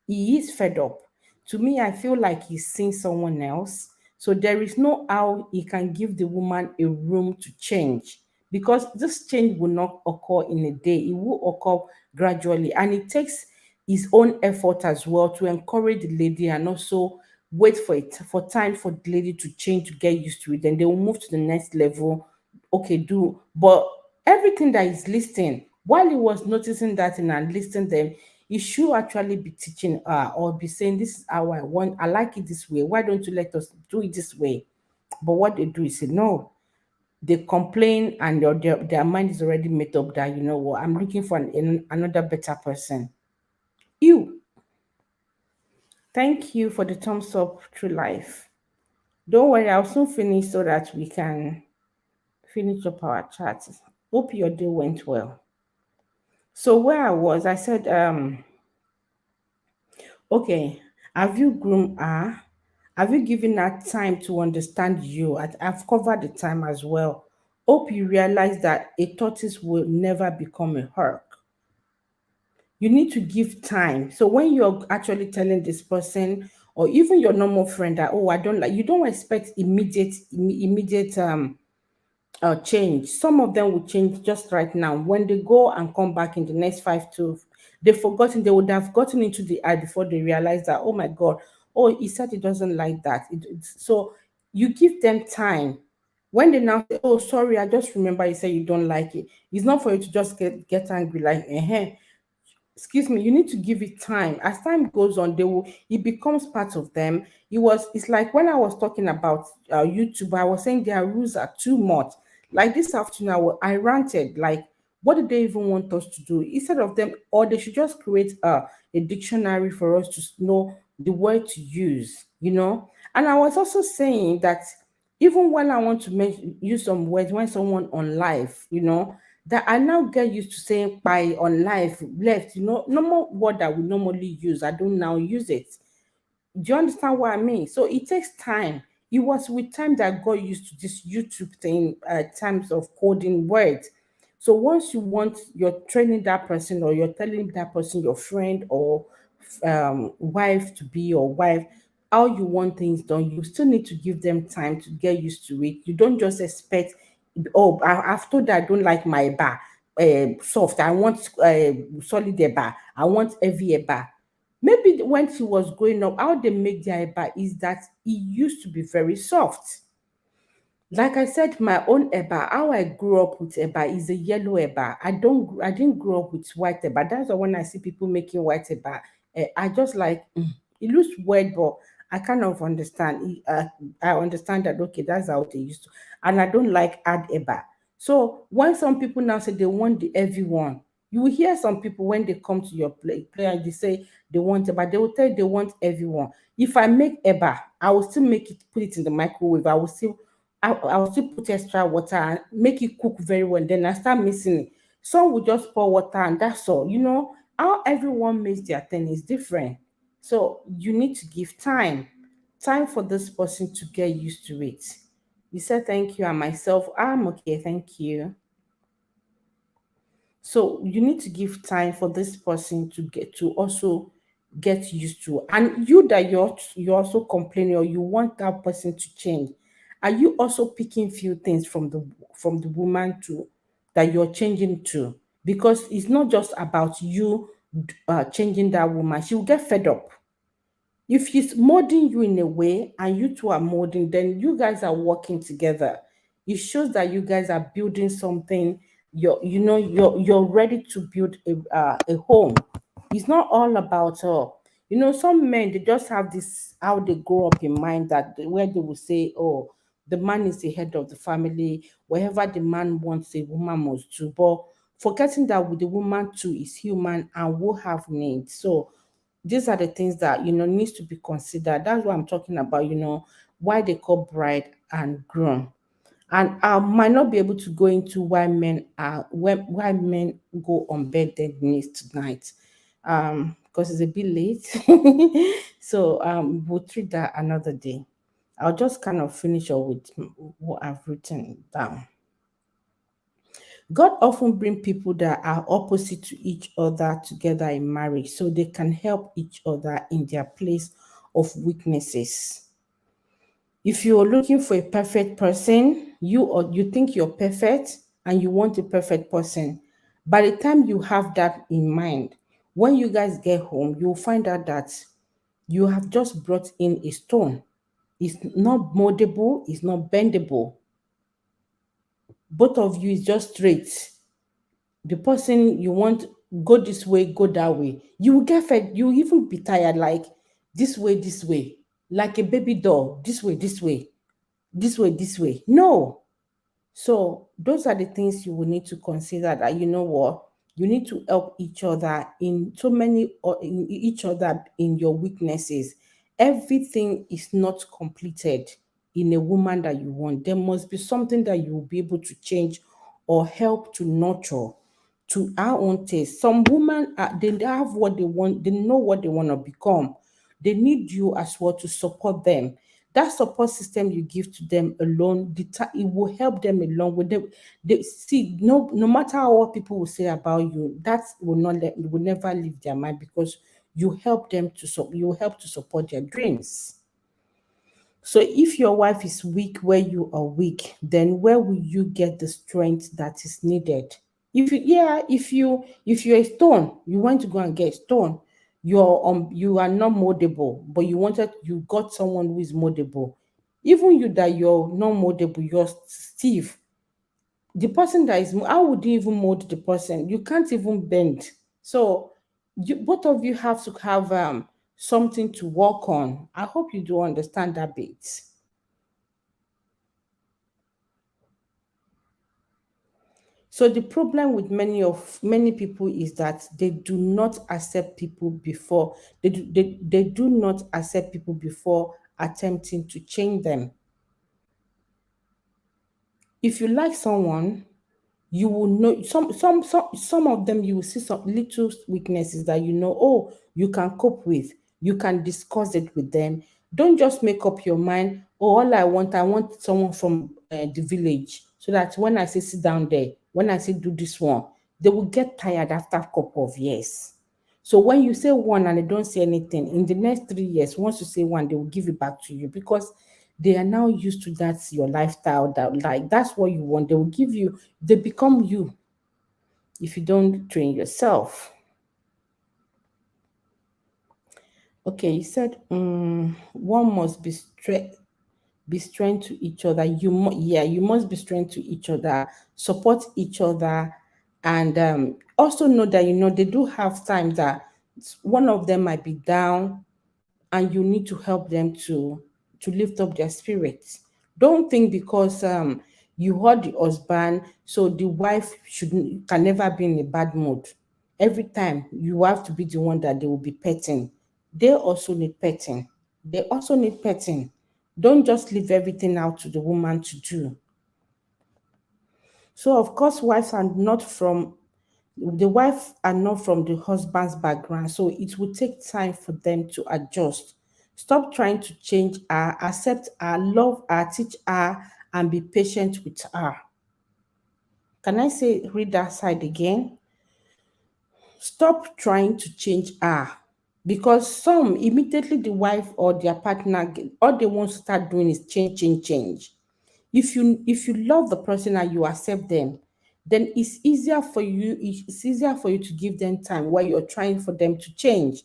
A: he is fed up. To me, I feel like he's seeing someone else. So there is no how he can give the woman a room to change, because this change will not occur in a day. It will occur gradually, and it takes his own effort as well to encourage the lady, and also wait for time for the lady to change, to get used to it. Then they will move to the next level. Okay, do but everything that is listing, while he was noticing that and listing them, you should actually be teaching her, or be saying, this is how I like it this way. Why don't you let us do it this way? But what they do is say no. They complain, and their mind is already made up that, you know what, I'm looking for another better person. You, thank you for the thumbs up, True Life. Don't worry, I'll soon finish so that we can finish up our chat. Hope your day went well. So where I was, I said, okay, have you groomed her? Have you given her time to understand you? I've covered the time as well. Hope you realize that a tortoise will never become a hawk. You need to give time. So when you're actually telling this person, or even your normal friend, that, oh, I don't like, you don't expect immediate change. Some of them will change just right now. When they go and come back in the next they would have gotten into the eye before they realize that, oh my God, oh, he said he doesn't like that. So you give them time. When they now say, oh, sorry, I just remember you said you don't like it. It's not for you to just get angry, like, excuse me, you need to give it time. As time goes on, it becomes part of them. It's like when I was talking about YouTube, I was saying their rules are too much. Like this afternoon, I ranted, like, what do they even want us to do? Instead of them, or they should just create a dictionary for us to know the word to use. And I was also saying that even when I want to use some words when someone on live, that I now get used to saying by on life left, normal word that we normally use. I don't now use it. Do you understand what I mean? So it takes time. It was with time that God used to this YouTube thing, times of coding words. So once you want, you're training that person, or you're telling that person, your friend or wife to be your wife, how you want things done, you still need to give them time to get used to it. You don't just expect, oh, I've told that I don't like my bar soft. I want solid bar. I want heavy bar. Maybe when she was growing up, how they make their eba is that it used to be very soft. Like I said, my own eba, how I grew up with eba is a yellow eba. I didn't grow up with white eba. That's why when I see people making white eba, I just like, it looks weird, but I kind of understand. I understand that, okay, that's how they used to. And I don't like add eba. So when some people now say they want the heavy one, you will hear some people when they come to your play and they say they want eba, they will tell you they want everyone. If I make eba, I will still make it, put it in the microwave. I will still put extra water and make it cook very well. Then I start mixing it. Some will just pour water and that's all. You know, how everyone makes their thing is different. So you need to give time. Time for this person to get used to it. You said thank you, and myself, I'm okay, thank you. So you need to give time for this person to get to also get used to. And you that you're also complaining, or you want that person to change. Are you also picking few things from the woman to that you're changing to? Because it's not just about you changing that woman. She will get fed up. If he's molding you in a way and you two are molding, then you guys are working together. It shows that you guys are building something. You're ready to build a home. It's not all about some men, they just have this how they grow up in mind, that where they will say, oh, the man is the head of the family. Wherever the man wants, a woman must do. But forgetting that with the woman too is human and will have needs. So these are the things that needs to be considered. That's what I'm talking about. Why they call bride and groom. And I might not be able to go into why men go on bended knees tonight, because it's a bit late. So we'll treat that another day. I'll just kind of finish up with what I've written down. God often bring people that are opposite to each other together in marriage so they can help each other in their place of weaknesses. If you're looking for a perfect person, you think you're perfect and you want a perfect person. By the time you have that in mind, when you guys get home, you'll find out that you have just brought in a stone. It's not moldable, it's not bendable. Both of you is just straight. The person you want go this way, go that way. You will get fed, you will even be tired, like this way, like a baby doll, this way, this way, this way. No. So those are the things you will need to consider, that you know what, you need to help each other in so many, or in each other in your weaknesses. Everything is not completed in a woman that you want. There must be something that you will be able to change or help to nurture to our own taste. Some women they have what they want, they know what they want to become. They need you as well to support them. That support system you give to them alone, it will help them along with them. They see, no matter what people will say about you, that will never leave their mind, because you help to support their dreams. So if your wife is weak where you are weak, then where will you get the strength that is needed? If you're a stone, you want to go and get a stone. You are not moldable, but you got someone who is moldable. Even you that you're not moldable, you're stiff. The person that is, how would you even mold the person? You can't even bend. So both of you have to have something to work on. I hope you do understand that bit. So the problem with many people is that they do not accept people before they do not accept people before attempting to change them. If you like someone, you will know some of them, you will see some little weaknesses that oh, you can cope with. You can discuss it with them. Don't just make up your mind, oh, all I want someone from the village, so that when I say sit down there, when I say do this one, they will get tired after a couple of years. So when you say one and they don't say anything, in the next 3 years, once you say one, they will give it back to you because they are now used to that your lifestyle, that like that's what you want. They will give you, they become you if you don't train yourself. Okay, you said one must be strength to each other. Yeah, you must be strength to each other, support each other, and also know that they do have times that one of them might be down, and you need to help them to lift up their spirits. Don't think because you heard the husband, so the wife shouldn't can never be in a bad mood. Every time you have to be the one that they will be petting. They also need petting. They also need petting. Don't just leave everything out to the woman to do. So of course, the wife are not from the husband's background, so it will take time for them to adjust. Stop trying to change her, accept her, love her, teach her, and be patient with her. Can I say read that side again? Stop trying to change her, because some immediately the wife or their partner all they want to start doing is change, change, change. If you love the person and you accept them, then it's easier for you to give them time while you're trying for them to change.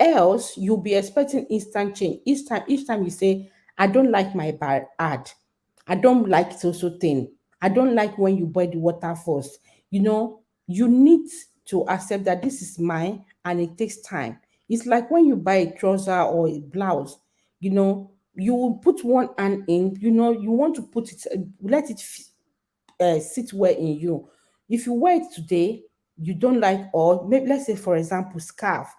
A: Else you'll be expecting instant change. Each time you say, I don't like my bad ad, I don't like so thing, I don't like when you boil the water first. You need to accept that this is mine and it takes time. It's like when you buy a trouser or a blouse, you will put one hand in, you want to put it, let it sit well in you. If you wear it today, you don't like, or maybe let's say for example scarf.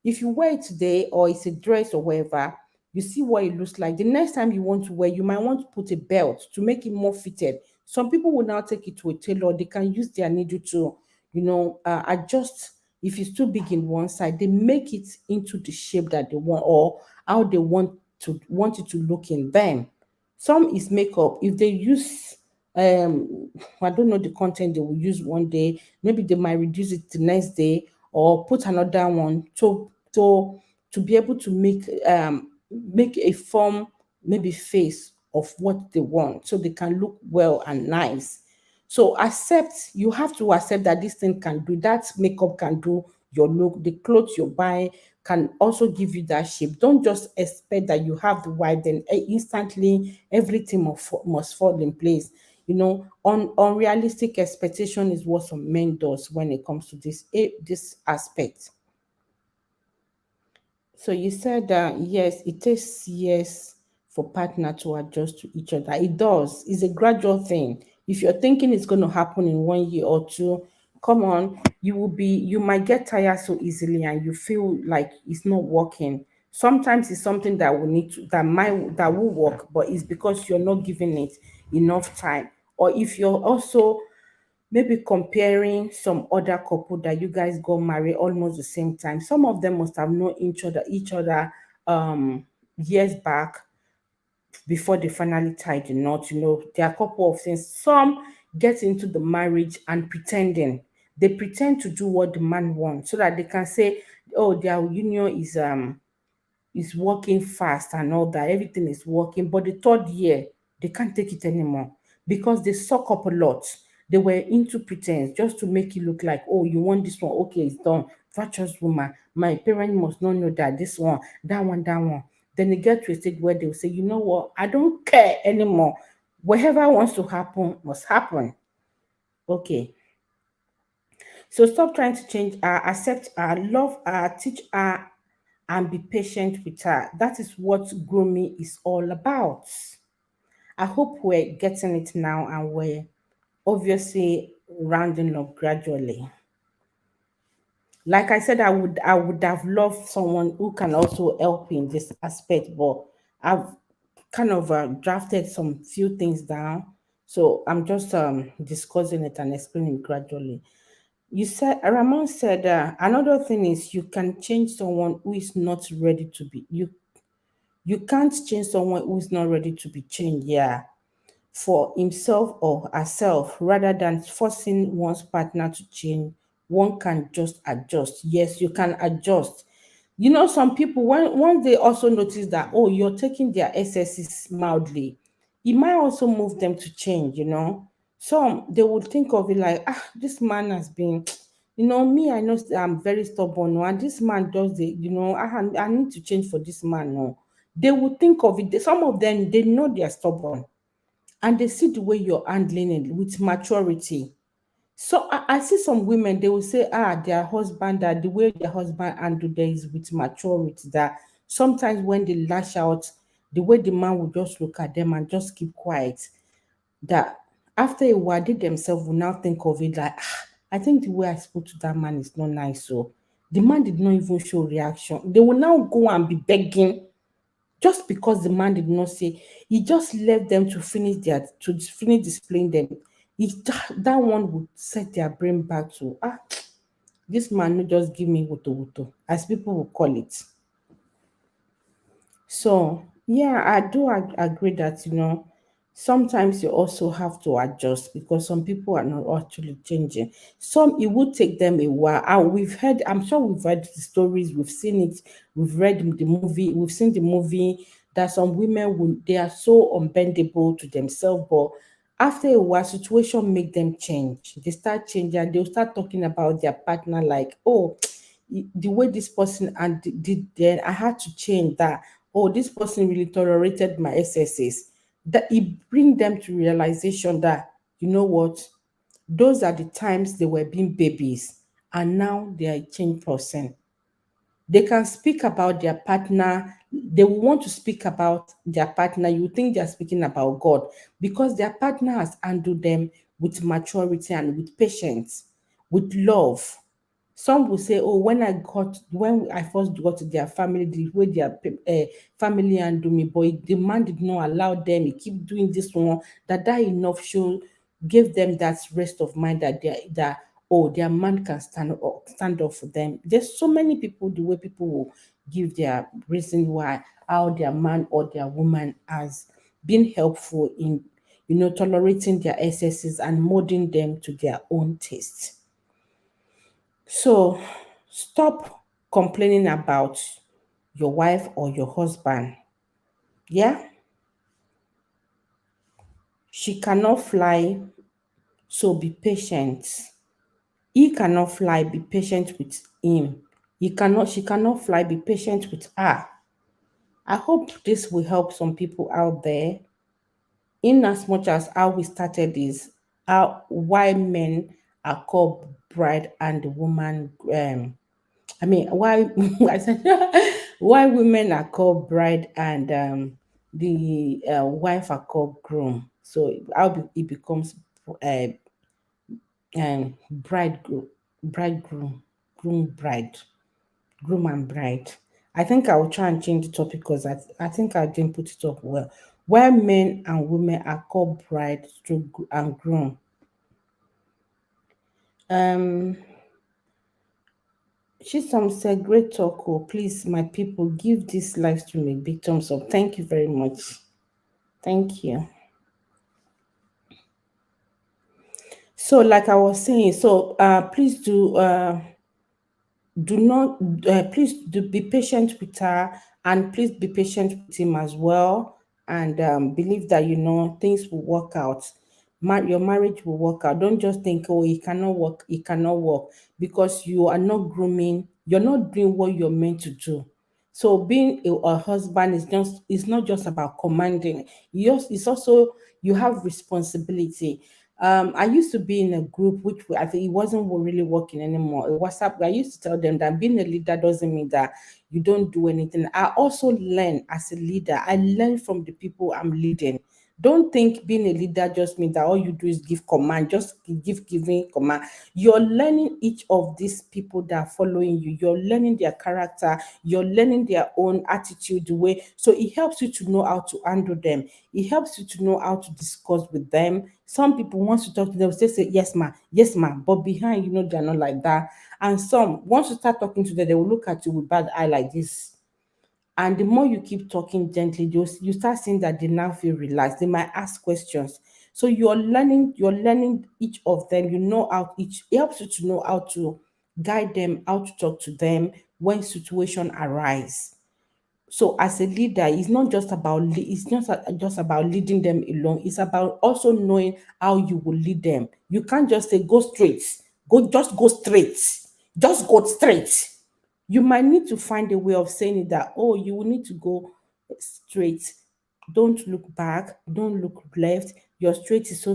A: If you wear it today or it's a dress or whatever, you see what it looks like. The next time you want to wear, you might want to put a belt to make it more fitted. Some people will now take it to a tailor. They can use their needle to, adjust. If it's too big in one side, they make it into the shape that they want or how they want it to look in them. Some is makeup. If they use I don't know the content they will use one day, maybe they might reduce it the next day or put another one to be able to make a form, maybe face of what they want so they can look well and nice. So you have to accept that this thing can do that, makeup can do your look, the clothes you buy can also give you that shape. Don't just expect that you have the wife, then instantly everything must fall in place. Unrealistic expectation is what some men does when it comes to this aspect. So you said that yes, it takes years for partner to adjust to each other. It does. It's a gradual thing. If you're thinking it's going to happen in 1 year or two, come on, you might get tired so easily and you feel like it's not working. Sometimes it's something that will work, but it's because you're not giving it enough time. Or if you're also maybe comparing some other couple that you guys got married almost the same time. Some of them must have known each other years back before they finally tied the knot. There are a couple of things. Some get into the marriage and pretending. They pretend to do what the man wants so that they can say, oh, their union is working fast and all that. Everything is working. But the third year, they can't take it anymore because they suck up a lot. They were into pretense just to make it look like, oh, you want this one? Okay, it's done. Virtuous woman. My parents must not know that this one, that one, that one. Then they get to a stage where they'll say, you know what? I don't care anymore. Whatever wants to happen must happen. Okay. So stop trying to change her, accept her, love her, teach her, and be patient with her. That is what grooming is all about. I hope we're getting it now and we're obviously rounding up gradually. Like I said, I would have loved someone who can also help in this aspect, but I've kind of drafted some few things down. So I'm just discussing it and explaining gradually. You said Ramon said another thing is you can change someone who is not ready to be you can't change someone who is not ready to be changed. Yeah, for himself or herself rather than forcing one's partner to change. One can just adjust. Yes, you can adjust. You know, some people when once they also notice that, oh, you're taking their excesses mildly, it might also move them to change, you know. Some they would think of it like, ah, this man has been, you know, me, I know I'm very stubborn, no, and this man does the, you know, I need to change for this man. No. They would think of it. Some of them they know they are stubborn and they see the way you're handling it with maturity. So I see some women, they will say, ah, their husband, that the way their husband handle there is with maturity, that sometimes when they lash out, the way the man will just look at them and just keep quiet, that after a while, they themselves will now think of it like, ah, I think the way I spoke to that man is not nice. So the man did not even show reaction. They will now go and be begging just because the man did not say, he just left them to finish displaying them. That one would set their brain back to this man no just give me wuto wuto, as people will call it. So, yeah, I do agree that, you know, sometimes you also have to adjust because some people are not actually changing. Some, it would take them a while. And I'm sure we've heard the stories, we've seen it, we've read the movie, we've seen the movie that some women, they are so unbendable to themselves, but after a while, situation make them change. They start changing. They'll start talking about their partner like, oh, the way this person and did then I had to change that. Oh, this person really tolerated my excesses. That it bring them to realization that, you know what, those are the times they were being babies and now they are a changed person. They can speak about their partner. They will want to speak about their partner. You think they're speaking about God because their partner has handled them with maturity and with patience, with love. Some will say, "Oh, when I first got to their family, the way their family handled me, but the man did not allow them. He keep doing this one. That enough show gave them that rest of mind that oh, their man can stand up for them. There's so many people. The way people will give their reason why how their man or their woman has been helpful in, you know, tolerating their excesses and molding them to their own taste. So stop complaining about your wife or your husband. Yeah, she cannot fly, so be patient. He cannot fly, be patient with him. She cannot fly, be patient with her. I hope this will help some people out there. In as much as how we started is how why men are called bride and the woman I mean, why I said why women are called bride and the wife are called groom. So it becomes uh, bridegroom, bridegroom, groom, bride, groom and bride. I think I will try and change the topic because I think I didn't put it up well. Why men and women are called bride and groom. Um, Chisom said, great talk. Oh, please, my people, give this live stream a big thumbs up. Thank you very much. Thank you. So, like I was saying, so please do not please do be patient with her and please be patient with him as well and believe that you know things will work out. Your marriage will work out. Don't just think, oh, it cannot work, it cannot work, because you are not grooming, you're not doing what you're meant to do. So being a husband is just, it's not just about commanding. It's also, you have responsibility. I used to be in a group which I think it wasn't really working anymore. A WhatsApp. I used to tell them that being a leader doesn't mean that you don't do anything. I also learn as a leader. I learn from the people I'm leading. Don't think being a leader just means that all you do is give command, just giving command. You're learning each of these people that are following you. You're learning their character. You're learning their own attitude, the way. So it helps you to know how to handle them. It helps you to know how to discuss with them. Some people, once you talk to them, they say yes, ma'am. But behind, they're not like that. And some, once you start talking to them, they will look at you with bad eye like this. And the more you keep talking gently, you start seeing that they now feel relaxed. They might ask questions. So you're learning each of them. You know how each it helps you to know how to guide them, how to talk to them when situation arise. So as a leader, it's not just about it's not just about leading them alone. It's about also knowing how you will lead them. You can't just say go straight, go straight, just go straight. You might need to find a way of saying it that, oh, you will need to go straight. Don't look back, don't look left. Your straight is so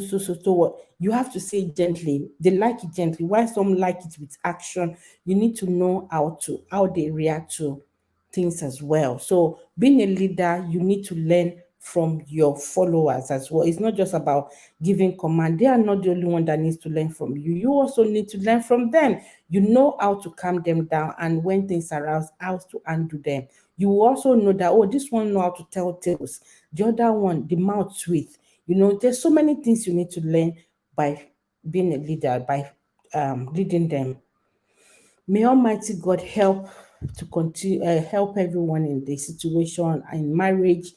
A: what. You have to say it gently. They like it gently. Why some like it with action? You need to know how they react to things as well. So being a leader, you need to learn from your followers as well. It's not just about giving command. They are not the only one that needs to learn from you. You also need to learn from them. You know how to calm them down, and when things arouse, how to undo them. You will also know that, oh, this one know how to tell tales. The other one, the mouth sweet. There's so many things you need to learn by being a leader, by leading them. May Almighty God help everyone in the situation in marriage,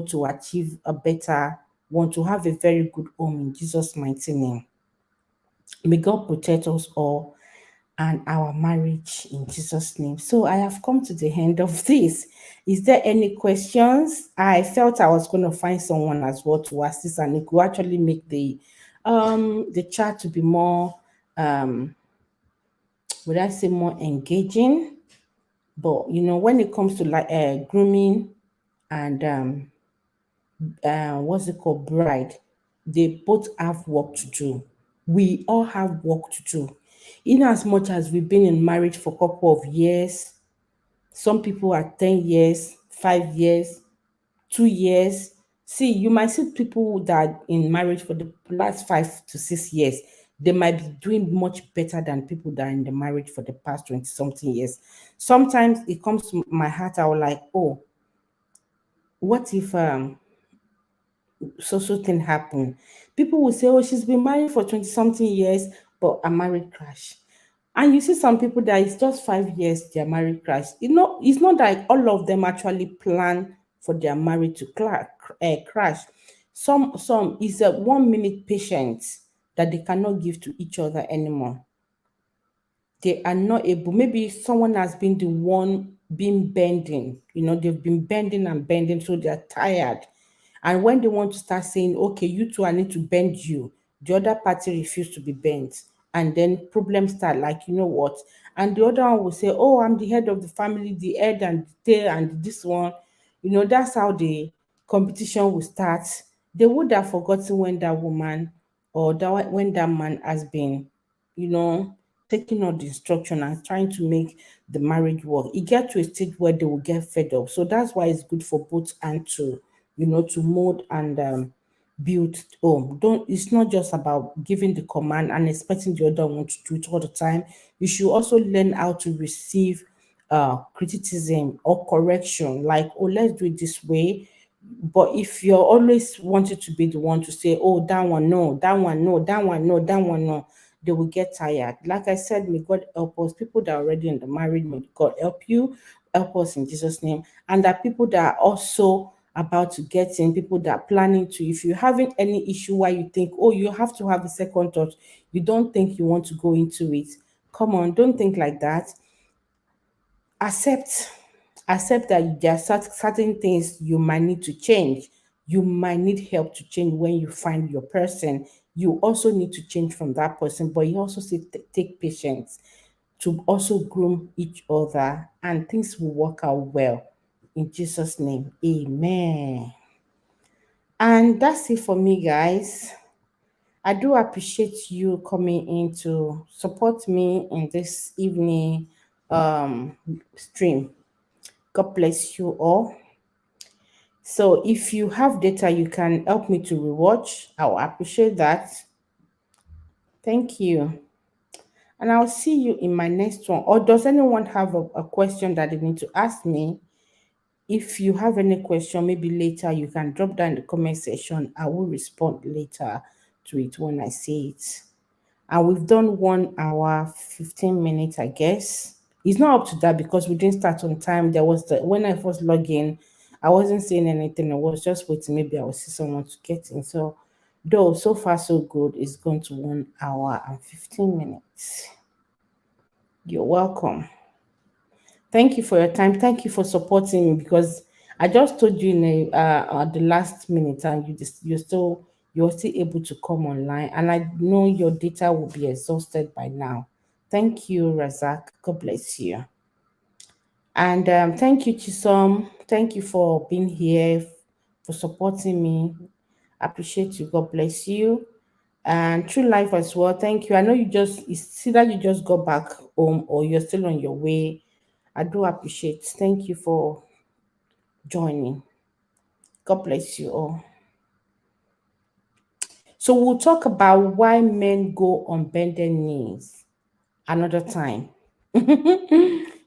A: to achieve a better one, to have a very good home in Jesus' mighty name. May God protect us all and our marriage in Jesus' name. So I have come to the end of this. Is there any questions? I felt I was going to find someone as well to assist, and it could actually make the chat to be more would I say more engaging. But when it comes to like grooming and what's it called, bride, they both have work to do. We all have work to do. In as much as we've been in marriage for a couple of years, some people are 10 years, 5 years, 2 years. See, you might see people that are in marriage for the last 5 to 6 years. They might be doing much better than people that are in the marriage for the past 20 something years. Sometimes it comes to my heart, I was like, oh, what if so thing happen? People will say, oh, she's been married for 20 something years, but a marriage crash. And you see some people that it's just 5 years their marriage crash. It's not that all of them actually plan for their marriage to crash. Some is a 1 minute patience that they cannot give to each other anymore. They are not able. Maybe someone has been the one being bending. They've been bending and bending, so they're tired. And when they want to start saying, okay, you two, I need to bend you, the other party refuse to be bent. And then problems start, like, you know what? And the other one will say, oh, I'm the head of the family, the head and the tail and this one. That's how the competition will start. They would have forgotten when that woman or when that man has been, you know, taking all the instruction and trying to make the marriage work. It get to a stage where they will get fed up. So that's why it's good for both and to mold and build home. Don't It's not just about giving the command and expecting the other one to do it all the time. You should also learn how to receive criticism or correction, like, oh, let's do it this way. But if you're always wanting to be the one to say, oh, that one no, that one no, that one no, that one no, they will get tired. Like I said, may God help us. People that are already in the marriage, may God help us in Jesus' name. And that people that are also about to get in, people that are planning to, if you're having any issue why you think, oh, you have to have a second thought, you don't think you want to go into it. Come on, don't think like that. Accept that there are certain things you might need to change. You might need help to change when you find your person. You also need to change from that person, but you also say take patience to also groom each other, and things will work out well. In Jesus' name, amen. And that's it for me, guys. I do appreciate you coming in to support me in this evening stream. God bless you all. So if you have data, you can help me to rewatch. I'll appreciate that. Thank you. And I'll see you in my next one. Or does anyone have a question that they need to ask me? If you have any question, maybe later you can drop down in the comment section. I will respond later to it when I see it. And we've done 1 hour, 15 minutes, I guess. It's not up to that because we didn't start on time. There was the when I first log in, I wasn't saying anything. I was just waiting. Maybe I will see someone to get in. So though so far so good, it's gone to 1 hour and 15 minutes. You're welcome. Thank you for your time. Thank you for supporting me because I just told you in at the last minute, and you're still able to come online, and I know your data will be exhausted by now. Thank you, Razak. God bless you. And thank you, Chisom. Thank you for being here, for supporting me. Appreciate you. God bless you. And True Life as well. Thank you. I know it's either you just got back home or you're still on your way. I do appreciate. Thank you for joining. God bless you all. So we'll talk about why men go on bended knees another time.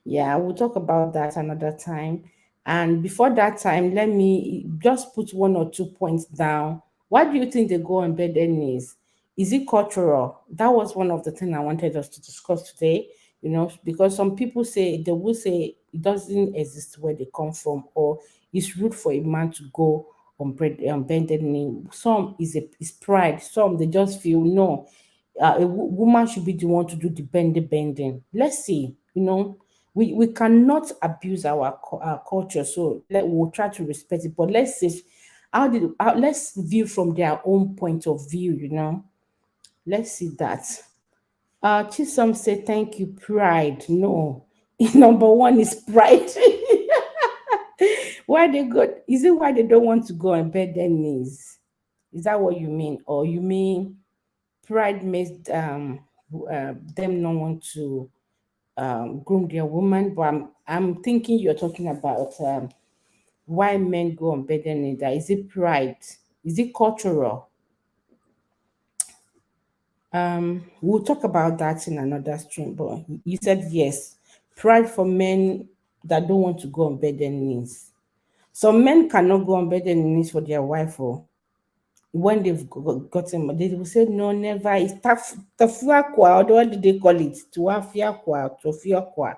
A: Yeah, we'll talk about that another time. And before that time, let me just put 1 or 2 points down. Why do you think they go on bended knees? Is it cultural? That was one of the things I wanted us to discuss today. Because some people they will say it doesn't exist where they come from, or it's rude for a man to go on bended knee. Some is pride. Some they just feel no, woman should be the one to do the bending. Let's see, we cannot abuse our culture, so we'll try to respect it. But let's see, let's view from their own point of view. Let's see that. Chisom say thank you, pride. No, number one is pride. Why they go? Is it why they don't want to go and bend their knees? Is that what you mean, or you mean pride makes them not want to groom their woman? But I'm thinking you're talking about why men go on bended knee. That is it pride? Is it cultural? We'll talk about that in another stream. But you said yes, pride for men that don't want to go on bended knees. Some men cannot go on bended knees for their wife, or when they've gotten, they will say no, never. It's tafuakwa, or what do they call it? Tuafiakwa, tofiakwa.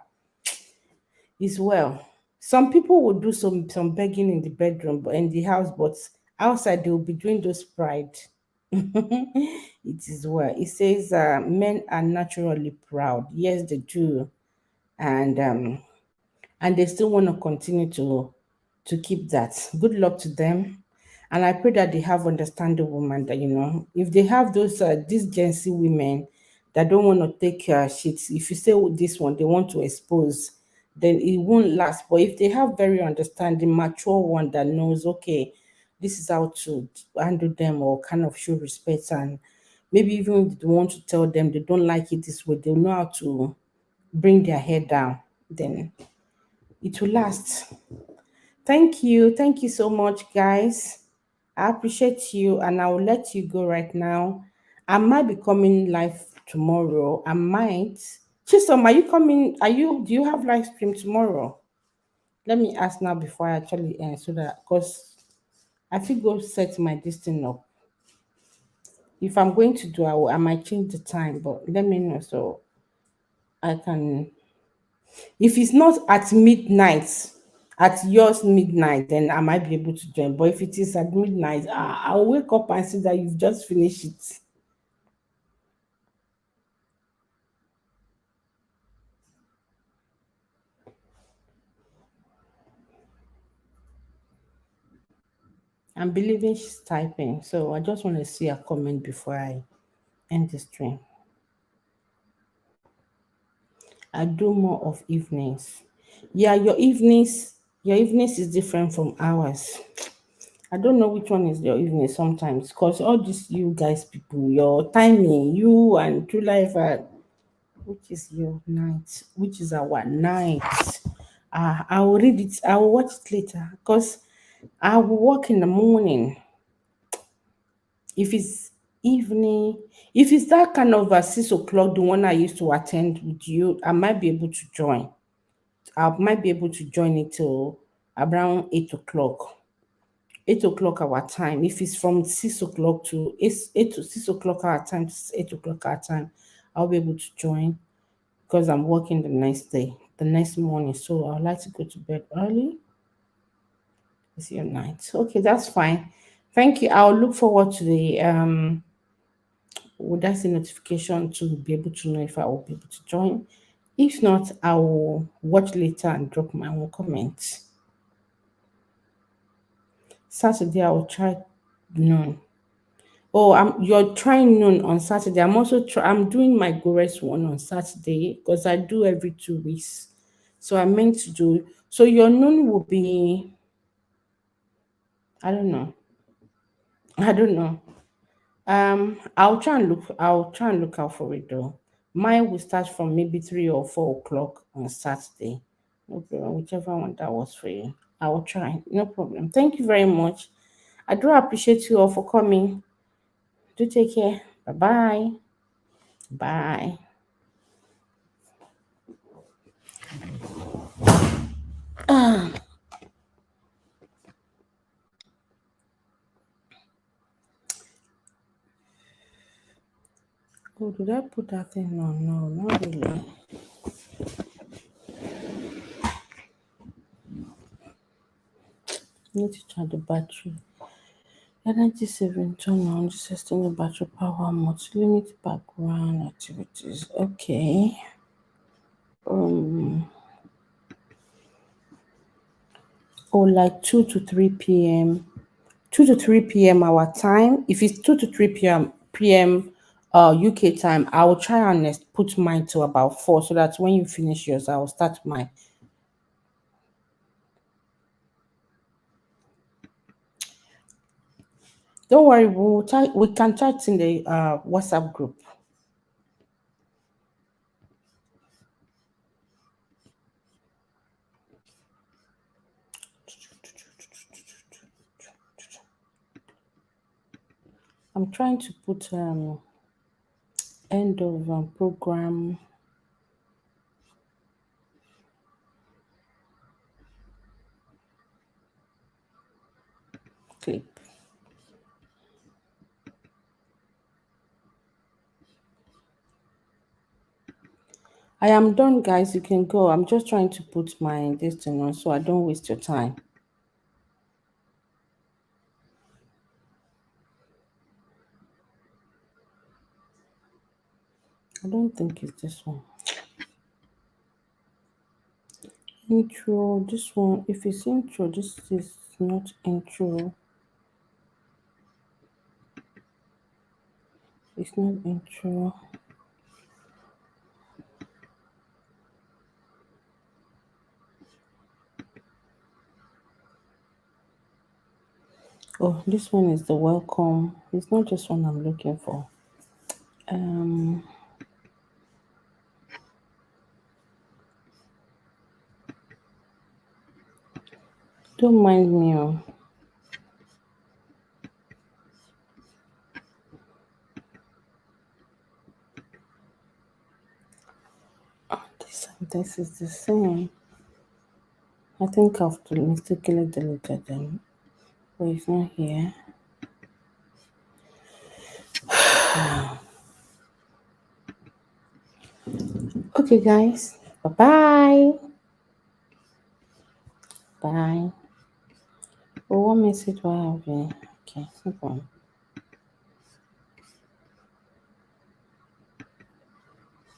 A: Is well. Some people will do some begging in the bedroom, but in the house, but outside they will be doing those pride. It is well. It says men are naturally proud. Yes, they do, and they still want to continue to keep that. Good luck to them. And I pray that they have understanding women, that if they have these Gen Z women that don't want to take shit, if you say this one they want to expose, then it won't last. But if they have very understanding, mature one that knows, okay, this is how to handle them, or kind of show respect, and maybe even if they want to tell them they don't like it this way, they know how to bring their head down, then it will last. Thank you. Thank you so much, guys. I appreciate you, and I will let you go right now. I might be coming live tomorrow. I might. Chisom, are you coming? Do you have live stream tomorrow? Let me ask now before I actually end, so that, because I feel go set my distance up. If I'm going to do, I might change the time, but let me know so I can. If it's not at midnight, at yours midnight, then I might be able to join. But if it is at midnight, I'll wake up and see that you've just finished it. I'm believing she's typing, so I just want to see a comment before I end the stream. I do more of evenings. Yeah, your evenings is different from ours. I don't know which one is your evening sometimes, because all these you guys people, your timing, you and True Life, which is your night, which is our night. I will read it, I will watch it later, because I will work in the morning. If it's evening, if it's that kind of 6 o'clock, the one I used to attend with you, I might be able to join. I might be able to join it till around 8 o'clock. 8 o'clock our time. If it's from 6 o'clock to 8 to 6 o'clock our time, to 8 o'clock our time, I'll be able to join because I'm working the next day, the next morning. So I'd like to go to bed early. It's your night. Okay, that's fine. Thank you. I'll look forward to the would I say notification to be able to know if I will be able to join. If not, I will watch later and drop my own comments. Saturday I will try noon. Oh, you're trying noon on Saturday. I'm doing my Gores one on Saturday because I do every 2 weeks. So I meant to do so your noon will be I don't know. I don't know. I'll try and look out for it though. Mine will start from maybe 3 or 4 o'clock on Saturday. No problem, whichever one that was for you. I will try. No problem. Thank you very much. I do appreciate you all for coming. Do take care. Bye bye. Bye. Oh, did I put that thing on? No, not really. Need to charge the battery. Energy saving turn on, sustainable battery power mode, limit background activities. Okay. Um, like 2 to 3 p.m. 2 to 3 p.m. our time. If it's 2 to 3 p.m. UK time, I will try and put mine to about 4 so that when you finish yours, I will start mine. Don't worry, we can chat in the WhatsApp group. I'm trying to put end of program clip. I am done, guys. You can go. I'm just trying to put my this thing on so I don't waste your time. I don't think it's this one. Intro, this one. If it's intro, this is not intro. It's not intro. Oh, this one is the welcome. It's not just one I'm looking for. Um, don't mind me. Oh. This is the same. I think I've mistakenly deleted them. But it's not here. Okay, guys. Bye-bye. Bye. Oh, what message do I have here? Okay, no problem.